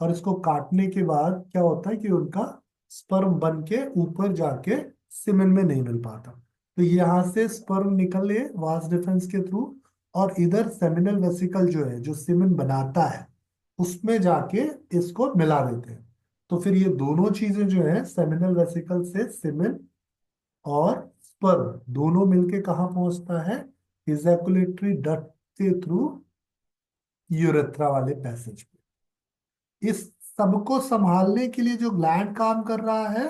और इसको काटने के बाद क्या होता है कि उनका स्पर्म बन के ऊपर जाके सीमेन में नहीं मिल पाता। तो यहाँ से स्पर्म निकले वास डिफरेंस के थ्रू, और इधर सेमिनल वेसिकल जो है जो सीमेन बनाता है उसमें जाके इसको मिला देते हैं। तो फिर ये दोनों चीजें जो है, सेमिनल वेसिकल से सीमेन और स्पर्म दोनों मिलके कहाँ पहुंचता है? इजैकुलेटरी डक्ट के थ्रू यूरेथ्रा वाले पैसेज। इस सबको संभालने के लिए जो ग्लैंड काम कर रहा है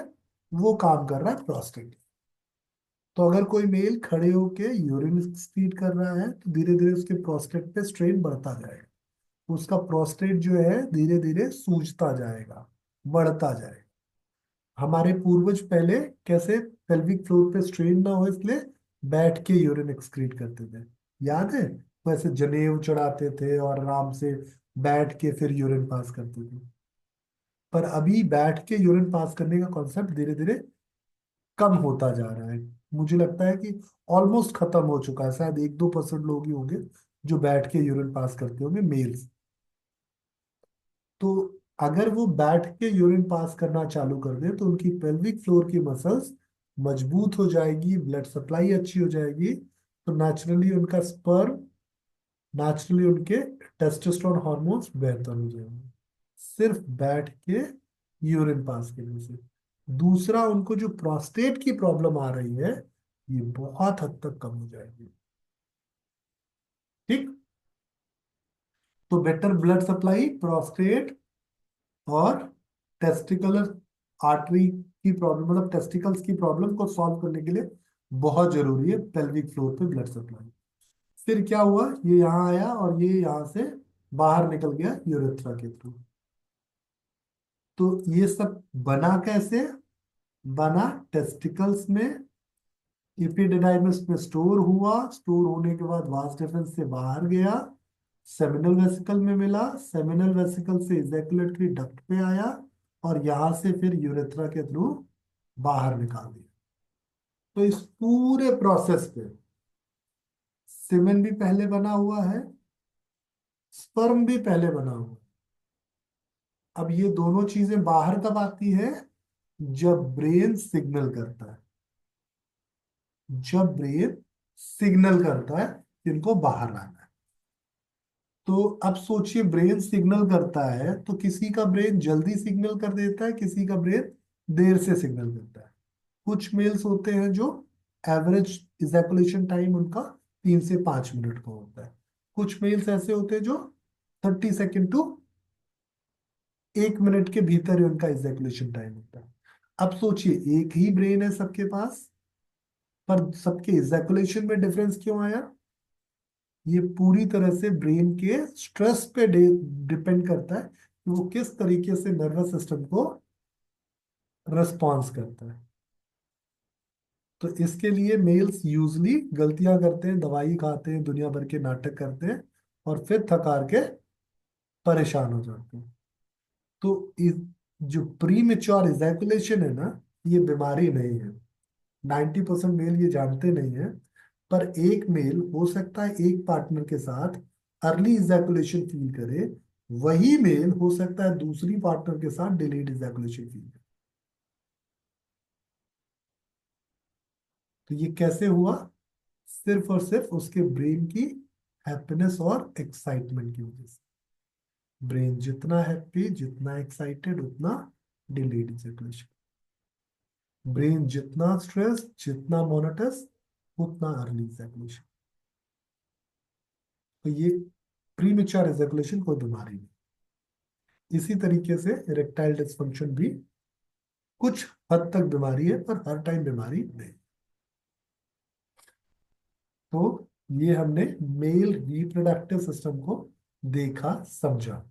वो काम कर रहा है प्रोस्टेट। तो अगर कोई मेल खड़े होके यूरिन एक्सक्रीट कर रहा है तो धीरे धीरे उसके प्रोस्टेट पे स्ट्रेन बढ़ता जाएगा, उसका प्रोस्टेट जो है धीरे धीरे सूजता जाएगा, बढ़ता जाएगा। हमारे पूर्वज पहले कैसे पेल्विक फ्लोर पे स्ट्रेन ना हो इसलिए बैठ के यूरिन एक्सक्रीट करते थे, याद है? वैसे जनेऊ चढ़ाते थे और आराम से बैठ के फिर यूरिन पास करते थे। पर अभी बैठ के यूरिन पास करने का कॉन्सेप्ट धीरे धीरे कम होता जा रहा है। मुझे लगता है कि ऑलमोस्ट खत्म हो चुका है, शायद 1-2% लोग ही होंगे जो बैठ के यूरिन पास करते होंगे मेल्स। तो अगर वो बैठ के यूरिन पास करना चालू कर दे तो उनकी पेल्विक फ्लोर की मसल्स मजबूत हो जाएगी, ब्लड सप्लाई अच्छी हो जाएगी, तो नेचुरली उनका स्पर्म, नेचुरली उनके टेस्टोस्टेरोन हार्मोन्स बेहतर हो जाएंगे, सिर्फ बैठ के यूरिन पास करने से। दूसरा, उनको जो प्रोस्टेट की प्रॉब्लम आ रही है ये बहुत हद तक कम हो जाएगी। ठीक। तो बेटर ब्लड सप्लाई प्रोस्टेट और टेस्टिकुलर आर्टरी की प्रॉब्लम, मतलब टेस्टिकल्स की प्रॉब्लम को सॉल्व करने के लिए बहुत जरूरी है पेल्विक फ्लोर पे ब्लड सप्लाई। फिर क्या हुआ, ये यहाँ आया और ये यहाँ से बाहर निकल गया यूरेथ्रा के थ्रू। तो ये सब बना कैसे, बना टेस्टिकल्स में, इपिडिडाइमिस में स्टोर हुआ, स्टोर होने के बाद वास डिफरेंस से बाहर गया, सेमिनल वेसिकल में मिला, सेमिनल वेसिकल से इजैकुलेटरी डक्ट पे आया और यहां से फिर यूरेथ्रा के थ्रू बाहर निकाल दिया। तो इस पूरे प्रोसेस पे सीमेन भी पहले बना हुआ है, स्पर्म भी पहले बना हुआ है। अब ये दोनों चीजें बाहर कब आती है, जब ब्रेन सिग्नल करता है, जब ब्रेन सिग्नल करता है कि इनको बाहर लाना है। तो अब सोचिए, ब्रेन सिग्नल करता है तो किसी का ब्रेन जल्दी सिग्नल कर देता है, किसी का ब्रेन देर से सिग्नल करता है। कुछ मेल्स होते हैं जो एवरेज इजैकुलेशन टाइम उनका 3 से 5 मिनट का होता है, कुछ मेल्स ऐसे होते हैं जो 30 सेकेंड टू 1 मिनट के भीतर ही उनका इजैकुलेशन टाइम होता है। अब सोचिए, एक ही ब्रेन है सबके पास, पर सबके इजैकुलेशन में डिफरेंस क्यों आया? ये पूरी तरह से ब्रेन के स्ट्रेस पे डिपेंड करता है कि वो किस तरीके से नर्वस सिस्टम को रेस्पॉन्स करता है। तो इसके लिए मेल्स यूजली गलतियां करते हैं, दवाई खाते हैं, दुनिया भर के नाटक करते हैं और फिर थक हार के परेशान हो जाते हैं। तो जो प्री मेच्योर इजैकुलेशन है ना, ये बीमारी नहीं है। 90% मेल ये जानते नहीं है, पर एक मेल हो सकता है एक पार्टनर के साथ अर्ली इजैकुलेशन फील करे, वही मेल हो सकता है दूसरी पार्टनर के साथ डिलेड इजैकुलेशन फील करे। तो ये कैसे हुआ? सिर्फ और सिर्फ उसके ब्रेन की हैप्पीनेस और एक्साइटमेंट की वजह से। ब्रेन जितना हैप्पी, जितना एक्साइटेड, उतना डिलेड इजैकुलेशन। ब्रेन जितना स्ट्रेस, जितना मोनोटस, उतना अर्ली इजैकुलेशन। तो ये प्रीमेच्योर इजैकुलेशन कोई बीमारी नहीं। इसी तरीके से इरेक्टाइल डिसफंक्शन भी कुछ हद तक बीमारी है, पर हर टाइम बीमारी नहीं। तो ये हमने मेल रिप्रोडक्टिव सिस्टम को देखा, समझा।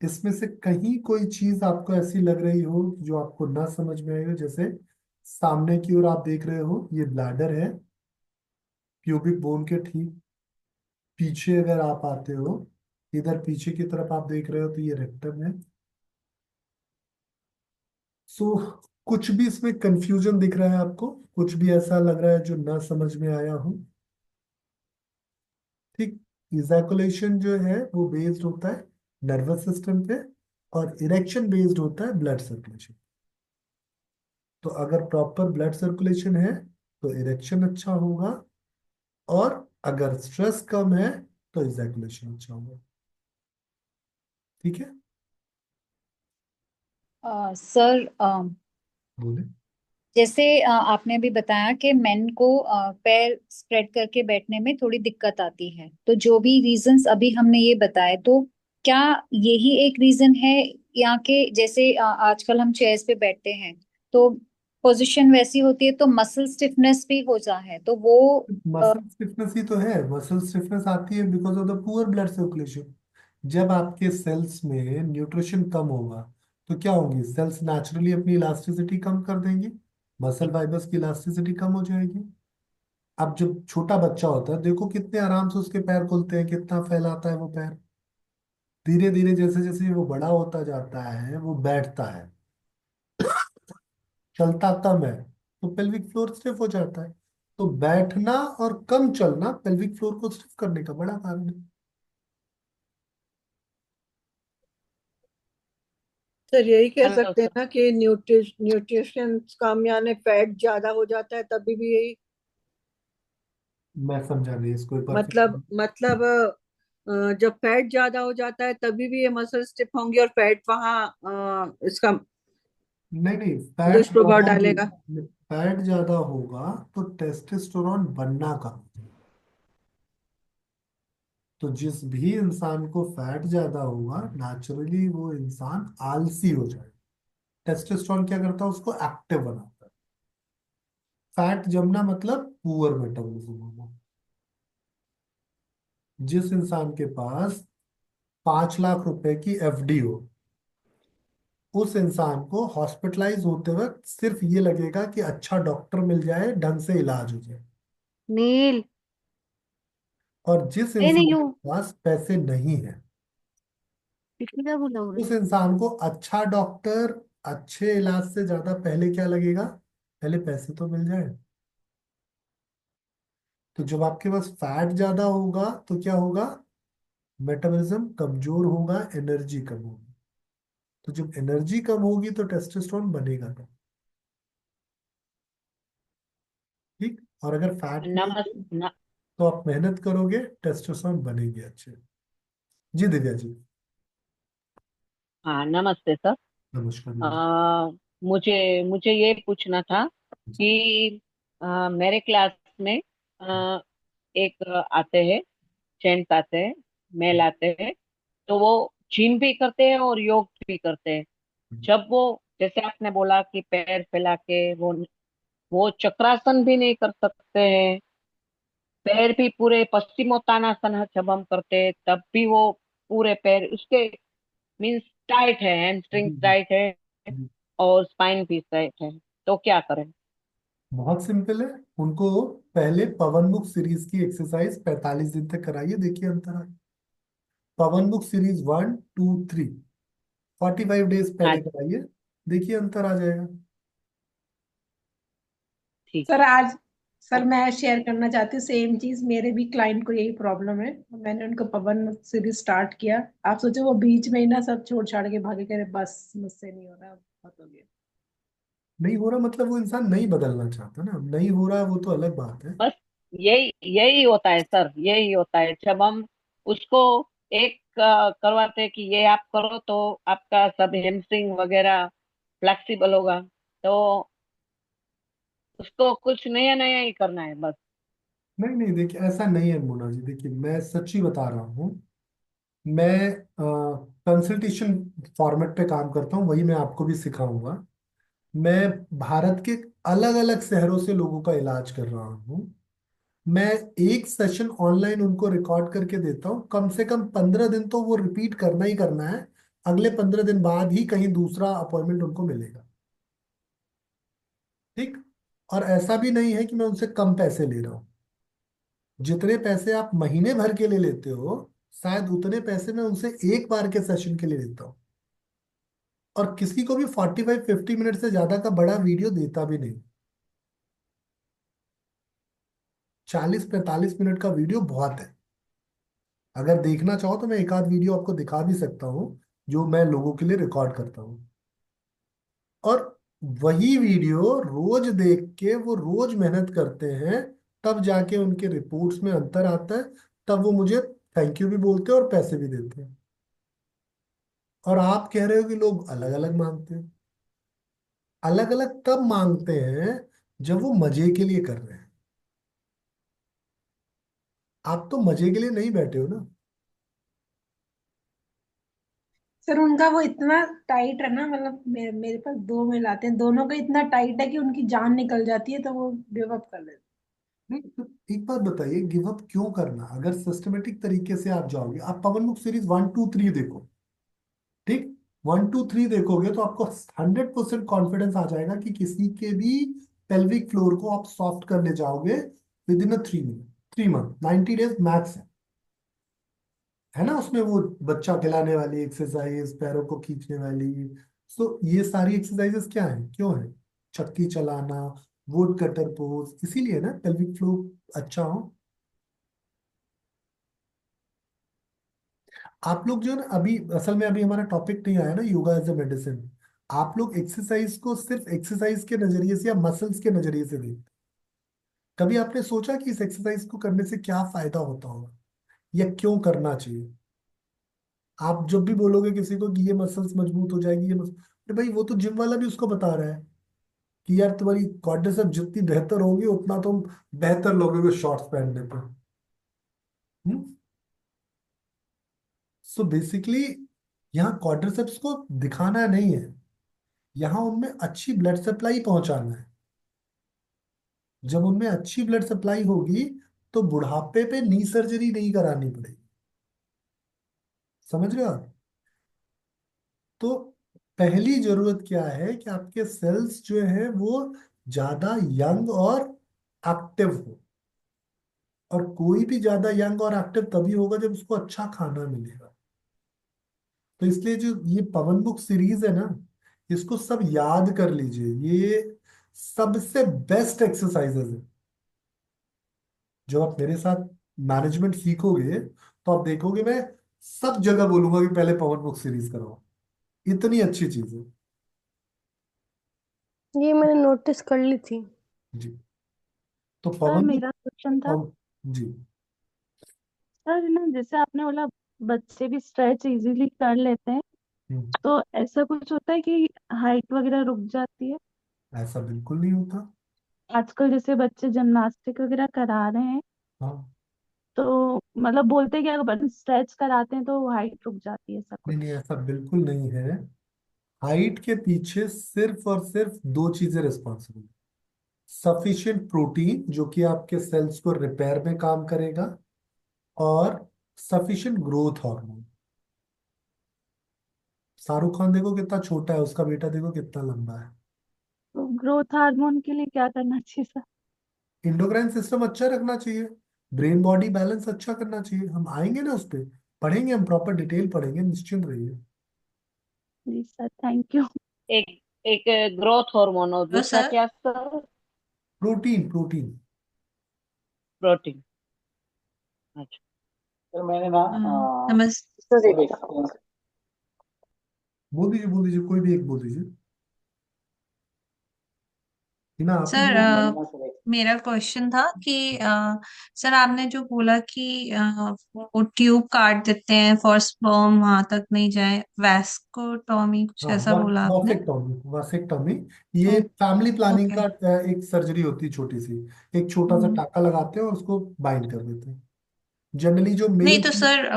इसमें से कहीं कोई चीज आपको ऐसी लग रही हो जो आपको ना समझ में आई हो? जैसे सामने की ओर आप देख रहे हो, ये ब्लैडर है, प्यूबिक बोन के ठीक पीछे अगर आप आते हो, इधर पीछे की तरफ आप देख रहे हो, तो ये रेक्टम है। सो कुछ भी इसमें कंफ्यूजन दिख रहा है आपको? कुछ भी ऐसा लग रहा है जो ना समझ में आया हो? ठीक, इजैकुलेशन जो है वो बेस्ड होता है नर्वस सिस्टम पे, और इरेक्शन बेस्ड होता है ब्लड सर्कुलेशन। तो अगर प्रॉपर ब्लड सर्कुलेशन है तो इरेक्शन अच्छा होगा, और अगर स्ट्रेस कम है तो इजैकुलेशन अच्छा होगा। ठीक है, सर, बोले। जैसे आपने अभी बताया कि मेन को पैर स्प्रेड करके बैठने में थोड़ी दिक्कत आती है, तो जो भी रीजंस अभी हमने ये बताए, तो क्या यही एक रीजन है, या कि जैसे आजकल हम चेयर्स पे बैठते हैं तो पोजीशन वैसी होती है तो मसल स्टिफनेस भी हो जा है, तो वो मसल स्टिफनेस ही तो है, मसल स्टिफनेस आती है because of the poor blood circulation. जब आपके सेल्स में न्यूट्रिशन कम होगा तो क्या होंगी, सेल्स नेचुरली अपनी इलास्टिसिटी कम कर देंगे, मसल फाइबर्स की इलास्टिसिटी कम हो जाएगी। अब जब छोटा बच्चा होता है, देखो कितने आराम से उसके पैर खुलते हैं, कितना फैलाता है वो पैर। धीरे धीरे जैसे जैसे वो बड़ा होता जाता है, वो बैठता है, चलता कम है, तो पेल्विक फ्लोर स्टिफ हो जाता है। तो बैठना और कम चलना पेल्विक फ्लोर को स्टिफ करने का बड़ा कारण है। सर यही कह हेलो सकते हैं सर। ना कि न्यूट्रिशन कम यानी फैट ज्यादा हो जाता है, तभी भी यही मैं समझा नहीं इसको, एक बार मतलब फिर। मतलब जब फैट ज्यादा हो जाता है तभी भी ये मसल स्टिफ होंगी, और फैट वहाँ इसका नहीं नहीं, फैट दुष्प्रभाव ज्यादा हो, डालेगा। फैट ज्यादा होगा तो टेस्टोस्टेरोन बनना कम। तो जिस भी इंसान को फैट ज्यादा होगा नेचुरली वो इंसान आलसी हो जाएगा। टेस्टोस्टेरोन क्या करता है, उसको एक्टिव बनाता है। फैट जमना मतलब पुअर मेटाबॉलिज्म होना। जिस इंसान के पास 5 लाख रुपए की एफडी हो, उस इंसान को हॉस्पिटलाइज होते वक्त सिर्फ ये लगेगा कि अच्छा डॉक्टर मिल जाए, ढंग से इलाज हो जाए। नील, और जिस ए इंसान नीलू, के पास पैसे नहीं है, किसी का बोला हो रहा उस इंसान को अच्छा डॉक्टर, अच्छे इलाज से ज्यादा पहले क्या लगेगा, पहले पैसे तो मिल जाए। तो जब आपके पास फैट ज्यादा होगा तो क्या होगा, मेटाबॉलिज्म कमजोर होगा, एनर्जी कम होगी। तो जब एनर्जी कम होगी तो टेस्टोस्टेरोन बनेगा कम। ठीक। और अगर फैट नहीं नमस है न, तो आप मेहनत करोगे, टेस्टोस्टेरोन बनेगी अच्छे। जी दिव्या जी। हाँ, नमस्ते सर। नमस्कार दिव्या आ, मुझे मुझे ये पूछना था जी। कि मेरे क्लास में एक आते हैं, जेंट्स आते हैं, मेल आते हैं। तो वो जिम भी करते हैं और योग भी करते हैं। जब वो, जैसे आपने बोला कि पैर फैला के वो चक्रासन भी नहीं कर सकते हैं, पैर भी पूरे पश्चिमोत्तानासन जब हम करते हैं तब भी वो पूरे पैर उसके मीन्स टाइट है, हैमस्ट्रिंग जी जी टाइट है जी। और स्पाइन भी टाइट है। तो क्या करें? बहुत सिंपल है। उनको पहले पवन मुख सीरीज की एक्सरसाइज 45 दिन तक कराइए, देखिए अंतर आए। पवन मुख सीरीज 1 2 3 45 डेज हाँ, पहले कराइए, देखिए अंतर आ जाएगा। ठीक सर है। आज सर मैं शेयर करना चाहती हूँ सेम चीज, मेरे भी क्लाइंट को यही प्रॉब्लम है। मैंने उनको पवन सीरीज स्टार्ट किया, आप सोचो वो बीच में ही ना सब छोड़ छाड़ के भागे, करे बस मुझसे नहीं हो रहा, बहुत हो गया। नहीं हो रहा मतलब वो इंसान नहीं बदलना चाहता ना, नहीं हो रहा वो तो अलग बात है। बस यही यही होता है सर, यही होता है जब हम उसको एक करवाते हैं कि ये आप करो तो आपका सब हेमस्ट्रिंग वगैरह फ्लेक्सिबल होगा। तो उसको कुछ नया नया ही करना है बस। नहीं नहीं, देखिए ऐसा नहीं है मोना जी, देखिए मैं सच्ची बता रहा हूँ। मैं कंसल्टेशन फॉर्मेट पे काम करता हूँ, वही मैं आपको भी सिखाऊंगा। मैं भारत के अलग अलग शहरों से लोगों का इलाज कर रहा हूँ। मैं एक सेशन ऑनलाइन उनको रिकॉर्ड करके देता हूँ, कम से कम 15 दिन तो वो रिपीट करना ही करना है। अगले 15 दिन बाद ही कहीं दूसरा अपॉइंटमेंट उनको मिलेगा। ठीक। और ऐसा भी नहीं है कि मैं उनसे कम पैसे ले रहा हूँ। जितने पैसे आप महीने भर के लिए लेते हो, शायद उतने पैसे मैं उनसे एक बार के सेशन के लिए लेता हूँ। और किसी को भी 45 50 मिनट से ज्यादा का बड़ा वीडियो देता भी नहीं। 40 45 मिनट का वीडियो बहुत है। अगर देखना चाहो तो मैं एक आध वीडियो आपको दिखा भी सकता हूँ, जो मैं लोगों के लिए रिकॉर्ड करता हूँ। और वही वीडियो रोज देख के वो रोज मेहनत करते हैं, तब जाके उनके रिपोर्ट्स में अंतर आता है। तब वो मुझे थैंक यू भी बोलते हैं और पैसे भी देते हैं। और आप कह रहे हो कि लोग अलग अलग मांगते हैं। अलग अलग तब मांगते हैं जब वो मजे के लिए कर रहे हैं। आप तो मजे के लिए नहीं बैठे हो ना। सर उनका वो इतना टाइट है ना, मतलब मेरे पास दो मेल आते हैं, दोनों का इतना टाइट है कि उनकी जान निकल जाती है तो वो गिव अप कर लेते नहीं तो एक बात बताइए, गिव अप क्यों करना? अगर सिस्टमेटिक तरीके से आप जाओगे, आप पवन मुख सीरीज 1 2 3 देखो। ठीक। 1 2 3 देखोगे तो आपको 100% कॉन्फिडेंस आ जाएगा कि किसी के भी पेल्विक फ्लोर को आप सॉफ्ट कर ले जाओगे with in 3 month 90 days max है ना। उसमें वो बच्चा खिलाने वाली एक्सरसाइज, पैरों को खींचने वाली, सो ये सारी एक्सरसाइजेस क्या है, क्यों है? चक्की चलाना, वुड कटर पोज, इसीलिए ना पेल्विक फ्लोर अच्छा हो। आप लोग जो है ना, अभी असल में अभी हमारा टॉपिक नहीं आया ना योगा एज ए मेडिसिन। आप लोग एक्सरसाइज को सिर्फ एक्सरसाइज के नजरिए से या मसल्स के नजरिए से देखते। कभी आपने सोचा कि इस एक्सरसाइज को करने से क्या फायदा होता होगा या क्यों करना चाहिए? आप जब भी बोलोगे किसी को कि ये मसल्स मजबूत हो जाएगी, ये मसल, अरे भाई वो तो जिम वाला भी उसको बता रहा है कि यार तुम्हारी कॉर्डिसेप जितनी बेहतर होगी उतना तुम बेहतर लोगे शॉर्ट्स पहनने पर। हम्म? सो बेसिकली यहाँ क्वाड्रिसेप्स को दिखाना नहीं है, यहाँ उनमें अच्छी ब्लड सप्लाई पहुंचाना है। जब उनमें अच्छी ब्लड सप्लाई होगी तो बुढ़ापे पे नी सर्जरी नहीं करानी पड़ेगी। समझ रहे हो आप? तो पहली जरूरत क्या है कि आपके सेल्स जो है वो ज्यादा यंग और एक्टिव हो। और कोई भी ज्यादा यंग और एक्टिव तभी होगा जब उसको अच्छा खाना मिलेगा। तो इसलिए जो ये पवन बुक सीरीज है ना, इसको सब याद कर लीजिए। ये सबसे बेस्ट एक्सरसाइजेज है। जब आप मेरे साथ मैनेजमेंट सीखोगे तो आप देखोगे मैं सब जगह बोलूंगा कि पहले पवन बुक सीरीज करो। इतनी अच्छी चीज है। ये मैंने नोटिस कर ली थी। जी। तो सर पवन बुक मेरा क्वेश्चन था, जी। सर ना जैसे आपने बोला बच्चे भी स्ट्रेच इजीली कर लेते हैं, हम्म, तो ऐसा कुछ होता है कि हाइट वगैरह रुक जाती है? ऐसा बिल्कुल नहीं होता। आजकल जैसे बच्चे जिमनास्टिक वगैरह करा रहे हैं, हाँ। तो मतलब बोलते हैं कि अगर स्ट्रेच कराते हैं तो हाइट रुक जाती है, ऐसा नहीं नहीं, कुछ? ऐसा बिल्कुल नहीं है। हाइट के पीछे सिर्फ और सिर्फ दो चीजें रिस्पॉन्सिबल। सफिशिएंट प्रोटीन जो कि आपके सेल्स को रिपेयर में काम करेगा, और sufficient growth hormone. Shahrukh Khan देखो कितना छोटा है, उसका बेटा देखो कितना लंबा है। तो ग्रोथ हार्मोन के लिए क्या करना चाहिए सर? इंडोक्राइन सिस्टम अच्छा रखना चाहिए, ब्रेन बॉडी बैलेंस अच्छा करना चाहिए। हम आएंगे ना उस पर, पढ़ेंगे, हम प्रॉपर डिटेल पढ़ेंगे, निश्चिंत रहिए। जी सर, थैंक यू। एक एक ग्रोथ हार्मोन और तो दूसरा सर क्या सर? Protein protein. प्रोटीन। अच्छा। सर मैंने ना नमस् सब एक्सपीरियंस। बोल दीजिए, कोई भी एक बोल दीजिए। हिना आप ही सर बोल। महिमा सर मेरा क्वेश्चन था कि सर आपने जो बोला कि वो ट्यूब काट देते हैं फॉर स्पर्म वहां तक नहीं जाए, वैस्कोटॉमी कुछ हाँ, ऐसा बोला आपने? वासेक्टॉमी वासेक्टॉमी। ये ओ, फैमिली प्लानिंग ओके। का एक सर्जरी होती है छोटी सी। एक छोटा सा टाका लगाते हैं और उसको बाइंड कर देते हैं। जनरली जो नहीं मेल, तो सर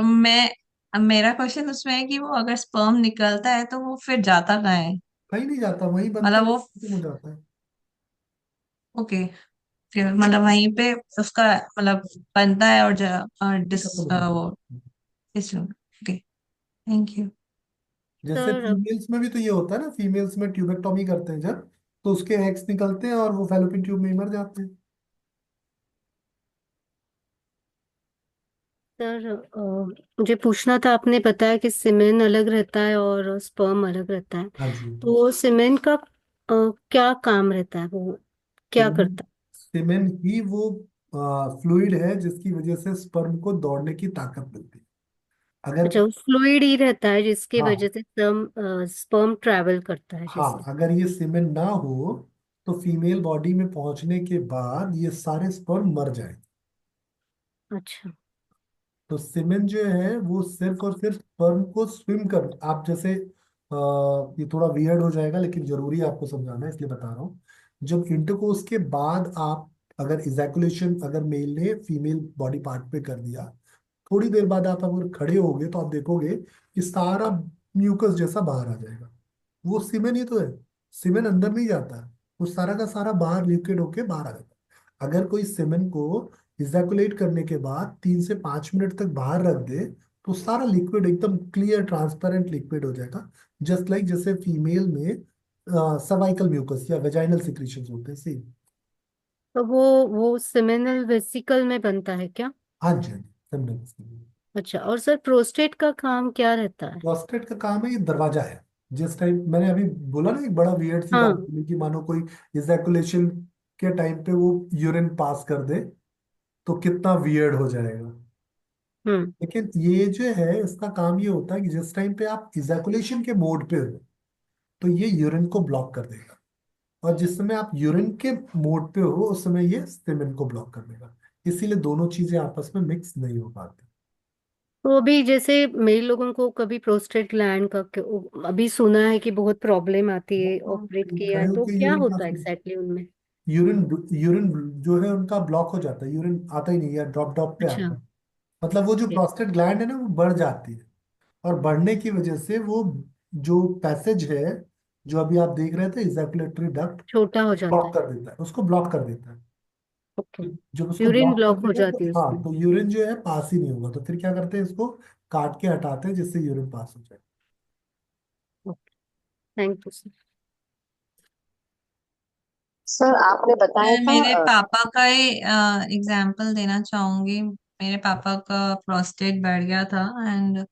मेरा क्वेश्चन उसमें है कि वो अगर स्पर्म निकलता है तो वो फिर जाता कहाँ है? कहीं नहीं जाता, वहीं बनता मतलब है, वो, खत्म हो जाता है। ओके, फिर मतलब वहीं पे उसका मतलब बनता है और फिर खत्म हो वो जाता है। इस, ओके, थैंक यू। जैसे सर फीमेल्स में भी तो ये होता है ना, फीमेल्स में ट्यूबेक्टॉमी करते हैं जब, तो उसके एग्स निकलते हैं और वो फैलोपियन ट्यूब में ही मर जाते हैं। सर मुझे पूछना था, आपने बताया कि सीमेन अलग रहता है और स्पर्म अलग रहता है, हाँ जी। तो सीमेन का क्या काम रहता है, वो क्या सीमेन करता सीमेन ही वो फ्लूइड है जिसकी वजह से स्पर्म को दौड़ने की ताकत मिलती है। है? अगर, अच्छा, वो फ्लूइड ही रहता है जिसकी वजह हाँ से स्पर्म ट्रैवल करता है हाँ, जैसे? अगर ये सीमेन ना हो तो फीमेल बॉडी में पहुंचने के बाद ये सारे स्पर्म मर जाए। अच्छा। तो सीमेन जो है वो सिर्फ और सिर्फ स्पर्म को स्विम कर, आप जैसे ये थोड़ा वियर्ड हो जाएगा लेकिन जरूरी है आपको समझाना है इसलिए बता रहा हूँ। जब इंटरकोर्स के बाद आप अगर इजैकुलेशन अगर मेल ने फीमेल बॉडी पार्ट पे कर दिया, थोड़ी देर बाद आप अगर खड़े होगे तो आप देखोगे कि सारा म्यूकस जैसा बाहर आ जाएगा। वो सीमेन ही तो है। सीमेन अंदर नहीं जाता, वो सारा का सारा बाहर लिक्विड होके बाहर आ जाता है। अगर कोई सीमेन को इजैकुलेट करने के बाद 3 से 5 मिनट तक बाहर रख दे तो सारा लिक्विड एकदम क्लियर ट्रांसपेरेंट लिक्विड हो जाएगा। जस्ट लाइक जैसे फीमेल में सर्वाइकल म्यूकस या वेजाइनल सिक्रीशंस होते हैं, सेम। तो वो सेमिनल वेसिकल में बनता है क्या? हाँ जी, हाँ जी, समझ। अच्छा, और सर प्रोस्टेट का काम क्या रहता है? प्रोस्टेट का काम है, ये दरवाजा है। जिस टाइम मैंने अभी बोला ना, एक बड़ा वियर्ड सी बात हाँ। बोली कि मानो कोई इजैकुलेशन के टाइम पे वो यूरिन पास कर दे तो कितना वियर्ड हो जाएगा। हम्म। लेकिन ये जो है इसका काम ये होता है कि जिस टाइम पे आप इजैकुलेशन के मोड पे हो तो ये यूरिन को ब्लॉक कर देगा, और जिस समय आप यूरिन के मोड पे हो उस समय ये सेमेन को ब्लॉक कर देगा। इसीलिए दोनों चीजें आपस में मिक्स नहीं हो पाती। तो अभी जैसे मेरे लोगों को कभी प्रोस्टेट ग्लैंड का अभी सुना है कि बहुत प्रॉब्लम आती है, ऑपरेट किया खड़े है, तो होके क्या यूरिन होता पास है नहीं, एग्जैक्टली उनमें? यूरिन यूरिन जो है उनका ब्लॉक हो जाता है, यूरिन आता ही नहीं या ड्रॉप ड्रॉप पे अच्छा। आता है। मतलब वो जो ठीक। प्रोस्टेट ग्लैंड है ना वो बढ़ जाती है। और बढ़ने की वजह से वो जो पैसेज है, जो अभी आप देख रहे थे इजैकुलेटरी डक्ट, छोटा हो जाता ब्लॉक है। कर देता है, उसको ब्लॉक कर देता है। ओके। तो जब उसको यूरिन ब्लॉक कर ब्लॉक हो देगा जाती तो है हाँ, उसमें। तो यूरिन जो है पास ही नहीं होगा। तो फिर क्या करते हैं, इसको काट के हटाते हैं जिससे यूरिन पास हो जाए। Okay, thank you sir. Sir आपने बताया मैं था मेरे पापा का ही एग्जाम्पल देना चाहूंगी। मेरे पापा का प्रोस्टेट बढ़ गया था एंड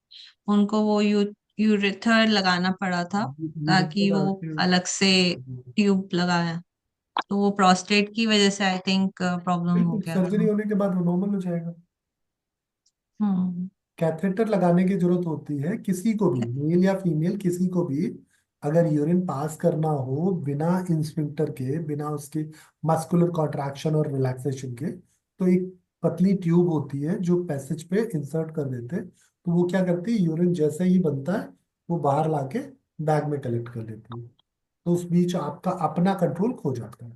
उनको वो यूरेथर लगाना पड़ा था यूरिन ताकि वो अलग से ट्यूब लगाया। तो वो प्रोस्टेट की वजह से आई थिंक प्रॉब्लम हो बिल्कुल, गया सर्जरी था। होने के बाद वो नॉर्मल हो जाएगा। हम्म। कैथेटर लगाने की जरूरत होती है किसी को भी, मेल या फीमेल किसी को भी। अगर यूरिन पास करना हो बिना इंस्फिंक्टर के, बिना उसके मस्कुलर कॉन्ट्रैक्शन और रिलैक्सेशन के, तो एक पतली ट्यूब होती है जो पैसेज पे इंसर्ट कर देते हैं। तो वो क्या करती है, यूरिन जैसे ही बनता है वो बाहर लाके बैग में कलेक्ट कर लेती है। तो उस बीच आपका अपना कंट्रोल खो जाता है।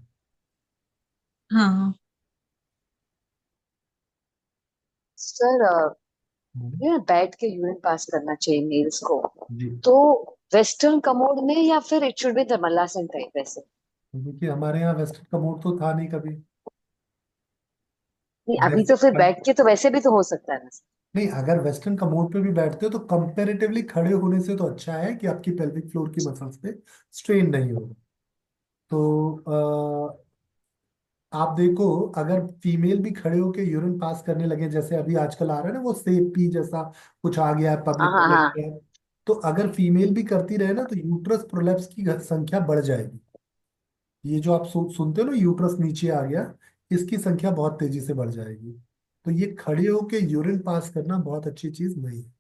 हाँ। सर हम्म, ये बैठ के यूरिन पास करना चाहिए मेल्स को, जी। तो वेस्टर्न कमोड में या फिर it should be the malasana type वैसे? क्योंकि हमारे यहाँ वेस्टर्न कमोड तो था नहीं कभी। नहीं अभी वैसे तो फिर बैठ के तो वैसे भी तो हो सकता है ना sir? नहीं, अगर वेस्टर्न कमोड पे भी बैठते हो तो कंपैरेटिवली खड़े होने से तो अच्छा है कि आपकी पेल्विक फ्लोर की मसल्स पे स्ट्रेन नहीं होगा। तो आप देखो, अगर फीमेल भी खड़े होके यूरिन पास करने लगे, जैसे अभी आजकल आ रहा है ना वो सेफ पी जैसा कुछ आ गया है हाँ पब्लिक हाँ टॉयलेट हाँ। में, तो अगर फीमेल भी करती रहे ना तो यूट्रस प्रोलैप्स की संख्या बढ़ जाएगी। ये जो आप सुनते हो ना यूट्रस नीचे आ गया, इसकी संख्या बहुत तेजी से बढ़ जाएगी। तो ये खड़े होके यूरिन पास करना बहुत अच्छी चीज नहीं है।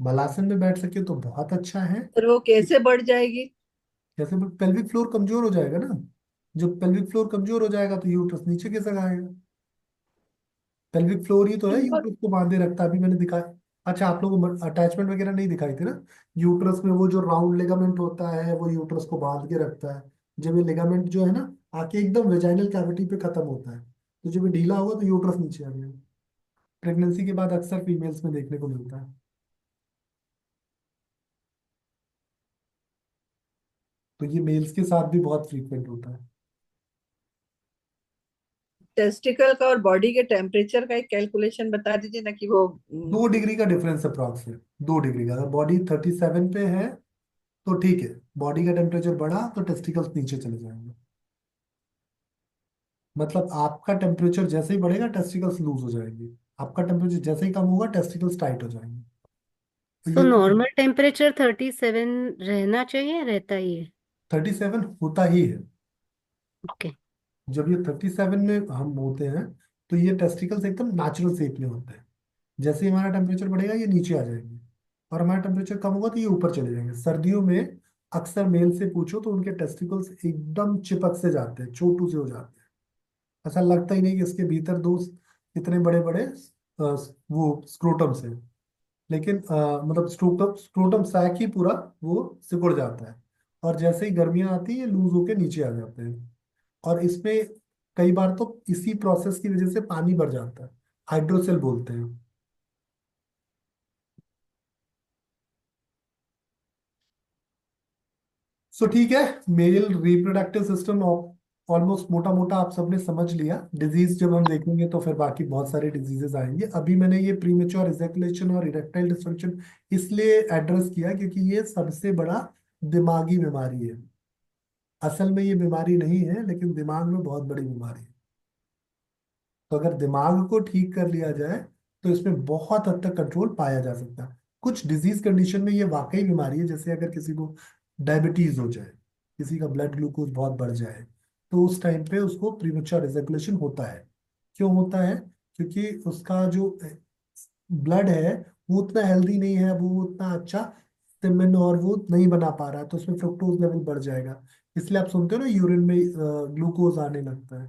मलासन में बैठ सके तो बहुत अच्छा है। फिर वो कैसे बढ़ जाएगी? जैसे पेल्विक फ्लोर कमजोर हो जाएगा ना, जब पेल्विक फ्लोर कमजोर हो जाएगा तो यूट्रस नीचे कैसे आएगा। पेल्विक फ्लोर ही तो है पर यूट्रस को बांधे रखता है। अभी मैंने दिखाया, अच्छा आप लोगों को अटैचमेंट वगैरह नहीं दिखाई थी ना। यूट्रस में वो जो राउंड लिगामेंट होता है वो यूट्रस को बांध के रखता है। जब ये लिगामेंट जो है ना आके एकदम वेजाइनल कैविटी पे खत्म होता है, तो जब ये ढीला होगा तो यूट्रस नीचे आ गया। प्रेगनेंसी के बाद अक्सर फीमेल्स में देखने को मिलता है। तो ये मेल्स के साथ भी बहुत फ्रीक्वेंट होता है। टेस्टिकल का और बॉडी के टेम्परेचर का एक कैलकुलेशन बता दीजिए ना कि वो 2 डिग्री का डिफरेंस अप्रॉक्स है। 2 डिग्री का, अगर बॉडी 37 पे है तो ठीक है, बॉडी का टेम्परेचर बढ़ा तो टेस्टिकल्स नीचे चले जाएंगे। मतलब आपका टेम्परेचर जैसे ही बढ़ेगा टेस्टिकल्स लूज हो जाएंगे, आपका टेम्परेचर जैसे ही कम होगा टेस्टिकल्स टाइट हो जाएंगे। तो तो ये नॉर्मल टेम्परेचर 37 रहना चाहिए, रहता ही है? 37 होता ही है। ओके। जब ये 37 में हम होते हैं तो ये टेस्टिकल्स एकदम नेचुरल शेप में होते हैं। जैसे ही हमारा टेम्परेचर बढ़ेगा ये नीचे आ जाएंगे, और हमारा टेम्परेचर कम होगा तो ये ऊपर चले जाएंगे। सर्दियों में अक्सर मेल से पूछो तो उनके टेस्टिकल्स एकदम चिपक से जाते हैं, छोटू से हो जाते हैं। ऐसा लगता ही नहीं कि इसके भीतर दो इतने बड़े बड़े वो स्क्रोटम्स हैं। लेकिन मतलब स्क्रोटम स्क्रोटम सैक ही पूरा वो सिकुड़ जाता है, और जैसे ही गर्मियां आती है ये लूज होके नीचे आ जाते हैं। और इसमें कई बार तो इसी प्रोसेस की वजह से पानी बढ़ जाता है, हाइड्रोसेल बोलते हैं। सो ठीक है, मेल रिप्रोडक्टिव सिस्टम ऑलमोस्ट मोटा मोटा आप सबने समझ लिया। डिजीज जब हम देखेंगे तो फिर बाकी बहुत सारे डिजीजेस आएंगे। अभी मैंने ये प्रीमेच्योर इजैकुलेशन और इरेक्टाइल डिस्फंक्शन इसलिए एड्रेस किया क्योंकि ये सबसे बड़ा दिमागी बीमारी है। असल में ये बीमारी नहीं है लेकिन दिमाग में बहुत बड़ी बीमारी है। तो अगर दिमाग को ठीक कर लिया जाए तो इसमें बहुत हद तक कंट्रोल पाया जा सकता है। कुछ डिजीज कंडीशन में ये वाकई बीमारी है, जैसे अगर किसी को डायबिटीज हो जाए, किसी का ब्लड ग्लूकोज बहुत बढ़ जाए, तो उस टाइम पे उसको प्रीमेच्योर एजैकुलेशन होता है। क्यों होता है? क्योंकि उसका जो ब्लड है वो उतना हेल्दी नहीं है, वो उतना अच्छा सेमन और वो नहीं बना पा रहा है, तो उसमें फ्रुक्टोज लेवल बढ़ जाएगा। इसलिए आप सुनते हो ना यूरिन में ग्लूकोज आने लगता है।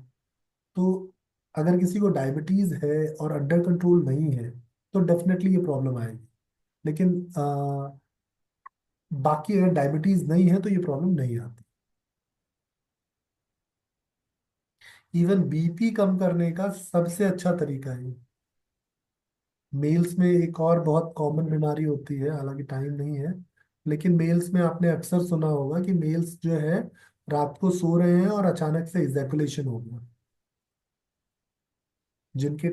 तो अगर किसी को डायबिटीज है और अंडर कंट्रोल नहीं है तो डेफिनेटली ये प्रॉब्लम आएगी। लेकिन बाकी अगर डायबिटीज नहीं है तो ये प्रॉब्लम नहीं आती। इवन बीपी कम करने का सबसे अच्छा तरीका है। मेल्स में एक और बहुत कॉमन बीमारी होती है, हालांकि टाइम नहीं है, लेकिन मेल्स में आपने अक्सर सुना होगा कि मेल्स जो है रात को सो रहे हैं और अचानक से इजैकुलेशन हो गया। जिनके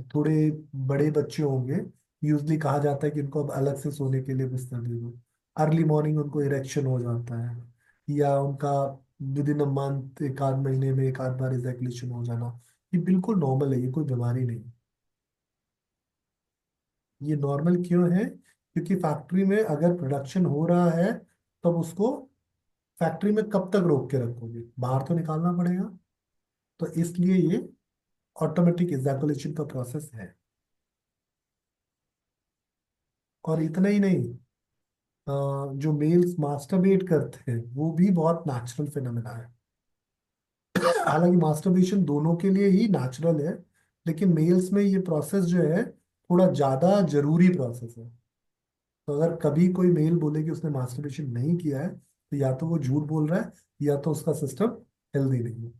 थोड़े बड़े बच्चे होंगे, यूजली कहा जाता है कि उनको अब अलग से सोने के लिए बिस्तर दे दो। अर्ली मॉर्निंग उनको इरेक्शन हो जाता है, या उनका विद इन अ मंथ, एक आध महीने में एक आध बार इजैकुलेशन हो जाना, ये बिल्कुल नॉर्मल है, ये कोई बीमारी नहीं। ये नॉर्मल क्यों है? क्योंकि फैक्ट्री में अगर प्रोडक्शन हो रहा है, तब उसको फैक्ट्री में कब तक रोक के रखोगे, बाहर तो निकालना पड़ेगा। तो इसलिए ये ऑटोमेटिक इजैकुलेशन का प्रोसेस है। और इतना ही नहीं, जो मेल्स मास्टरबेट करते हैं वो भी बहुत नेचुरल फिनोमेना है। हालांकि मास्टरबेशन दोनों के लिए ही नेचुरल है, लेकिन मेल्स में ये प्रोसेस जो है थोड़ा ज्यादा जरूरी प्रोसेस है। तो अगर कभी कोई मेल बोले कि उसने मास्टरबेशन नहीं किया है, तो या तो वो झूठ बोल रहा है, या तो उसका सिस्टम हेल्दी नहीं है।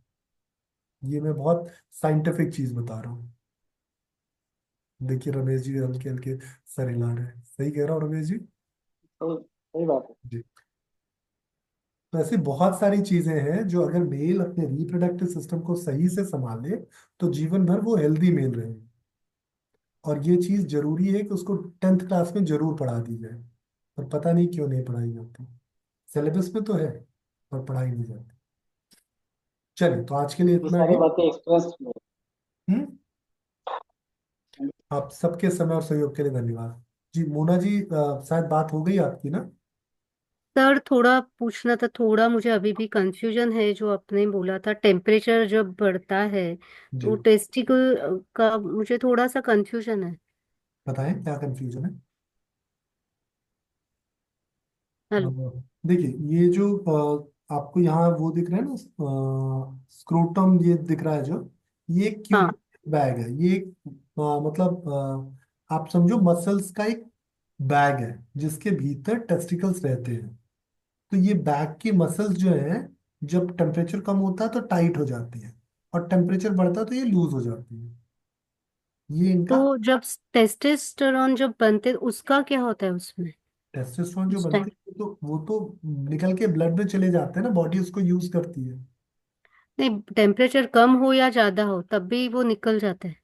ये मैं बहुत साइंटिफिक चीज बता रहा हूँ। देखिए रमेश जी हल्के हल्के सर हिला रहे हैं, सही कह रहा हूँ रमेश जी? सही सही बात है। जी। तो ऐसी बहुत सारी चीजें हैं जो अगर मेल अपने रिप्रोडक्टिव सिस्टम को सही से संभाले, तो जीवन भर वो हेल्दी मेल रहे। और ये चीज जरूरी है कि उसको 10th क्लास में जरूर पढ़ा दी जाए, पर पता नहीं क्यों नहीं पढ़ाई जाती। सिलेबस में तो है, पर पढ़ाई नहीं जाती। चलिए, तो आज के लिए ये इतना सारी ही। बातें एक्सप्रेस में। हम्म। आप सबके समय और सहयोग के लिए धन्यवाद। जी मोना जी, शायद बात हो गई आपकी ना? सर थोड़ा पूछना था, थोड़ा मुझे अभी भी कंफ्यूजन है। जो आपने बोला था टेम्परेचर जब बढ़ता है जी तो टेस्टिकल का मुझे थोड़ा सा कंफ्यूजन है। बताएं क्या कंफ्यूजन है। हेलो। देखिए, ये जो आपको यहाँ वो दिख रहा है ना, स्क्रोटम ये दिख रहा है जो, ये क्यूब हाँ। बैग है। ये एक, मतलब आप समझो मसल्स का एक बैग है जिसके भीतर टेस्टिकल्स रहते हैं। तो ये बैग की मसल्स जो है, जब टेम्परेचर कम होता है तो टाइट हो जाती है, और टेम्परेचर बढ़ता है तो ये लूज हो जाती है। ये इनका तो जब टेस्टोस्टेरोन जब बनते उसका क्या होता है उसमें टेस्टोस्टेरोन जो उस टाइम? बनते हैं, वो तो निकल के ब्लड में चले जाते हैं ना, बॉडी उसको यूज करती है। नहीं, टेम्परेचर कम हो या ज्यादा हो तब भी वो निकल जाता है।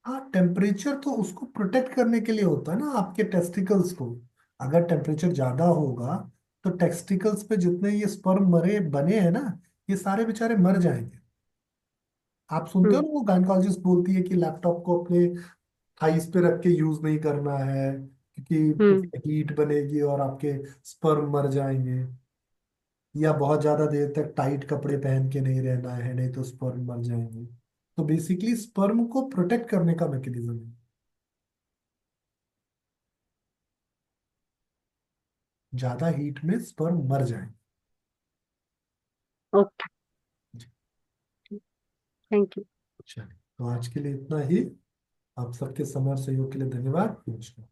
हाँ, टेम्परेचर तो उसको प्रोटेक्ट करने के लिए होता है ना, आपके टेस्टिकल्स को। अगर टेम्परेचर ज्यादा होगा, तो टेस्टिकल्स पे जितने ये स्पर्म मरे बने हैं ना, ये सारे बेचारे मर जाएंगे। आप सुनते हो हम्म। ना, वो गायनकोलॉजिस्ट बोलती है कि लैपटॉप को अपने थाइस पे रख के यूज नहीं करना है, क्योंकि हम्म। उसमें हीट बनेगी और आपके स्पर्म मर जाएंगे। या बहुत ज्यादा देर तक टाइट कपड़े पहन के नहीं रहना है, नहीं तो स्पर्म मर जाएंगे। तो बेसिकली स्पर्म को प्रोटेक्ट करने का मैकेनिज्म है। ज्यादा हीट में स्पर्म मर जाएंगे। ओके। Thank you. चलिए, तो आज के लिए इतना ही। आप सबके समय और सहयोग के लिए धन्यवाद। नमस्कार।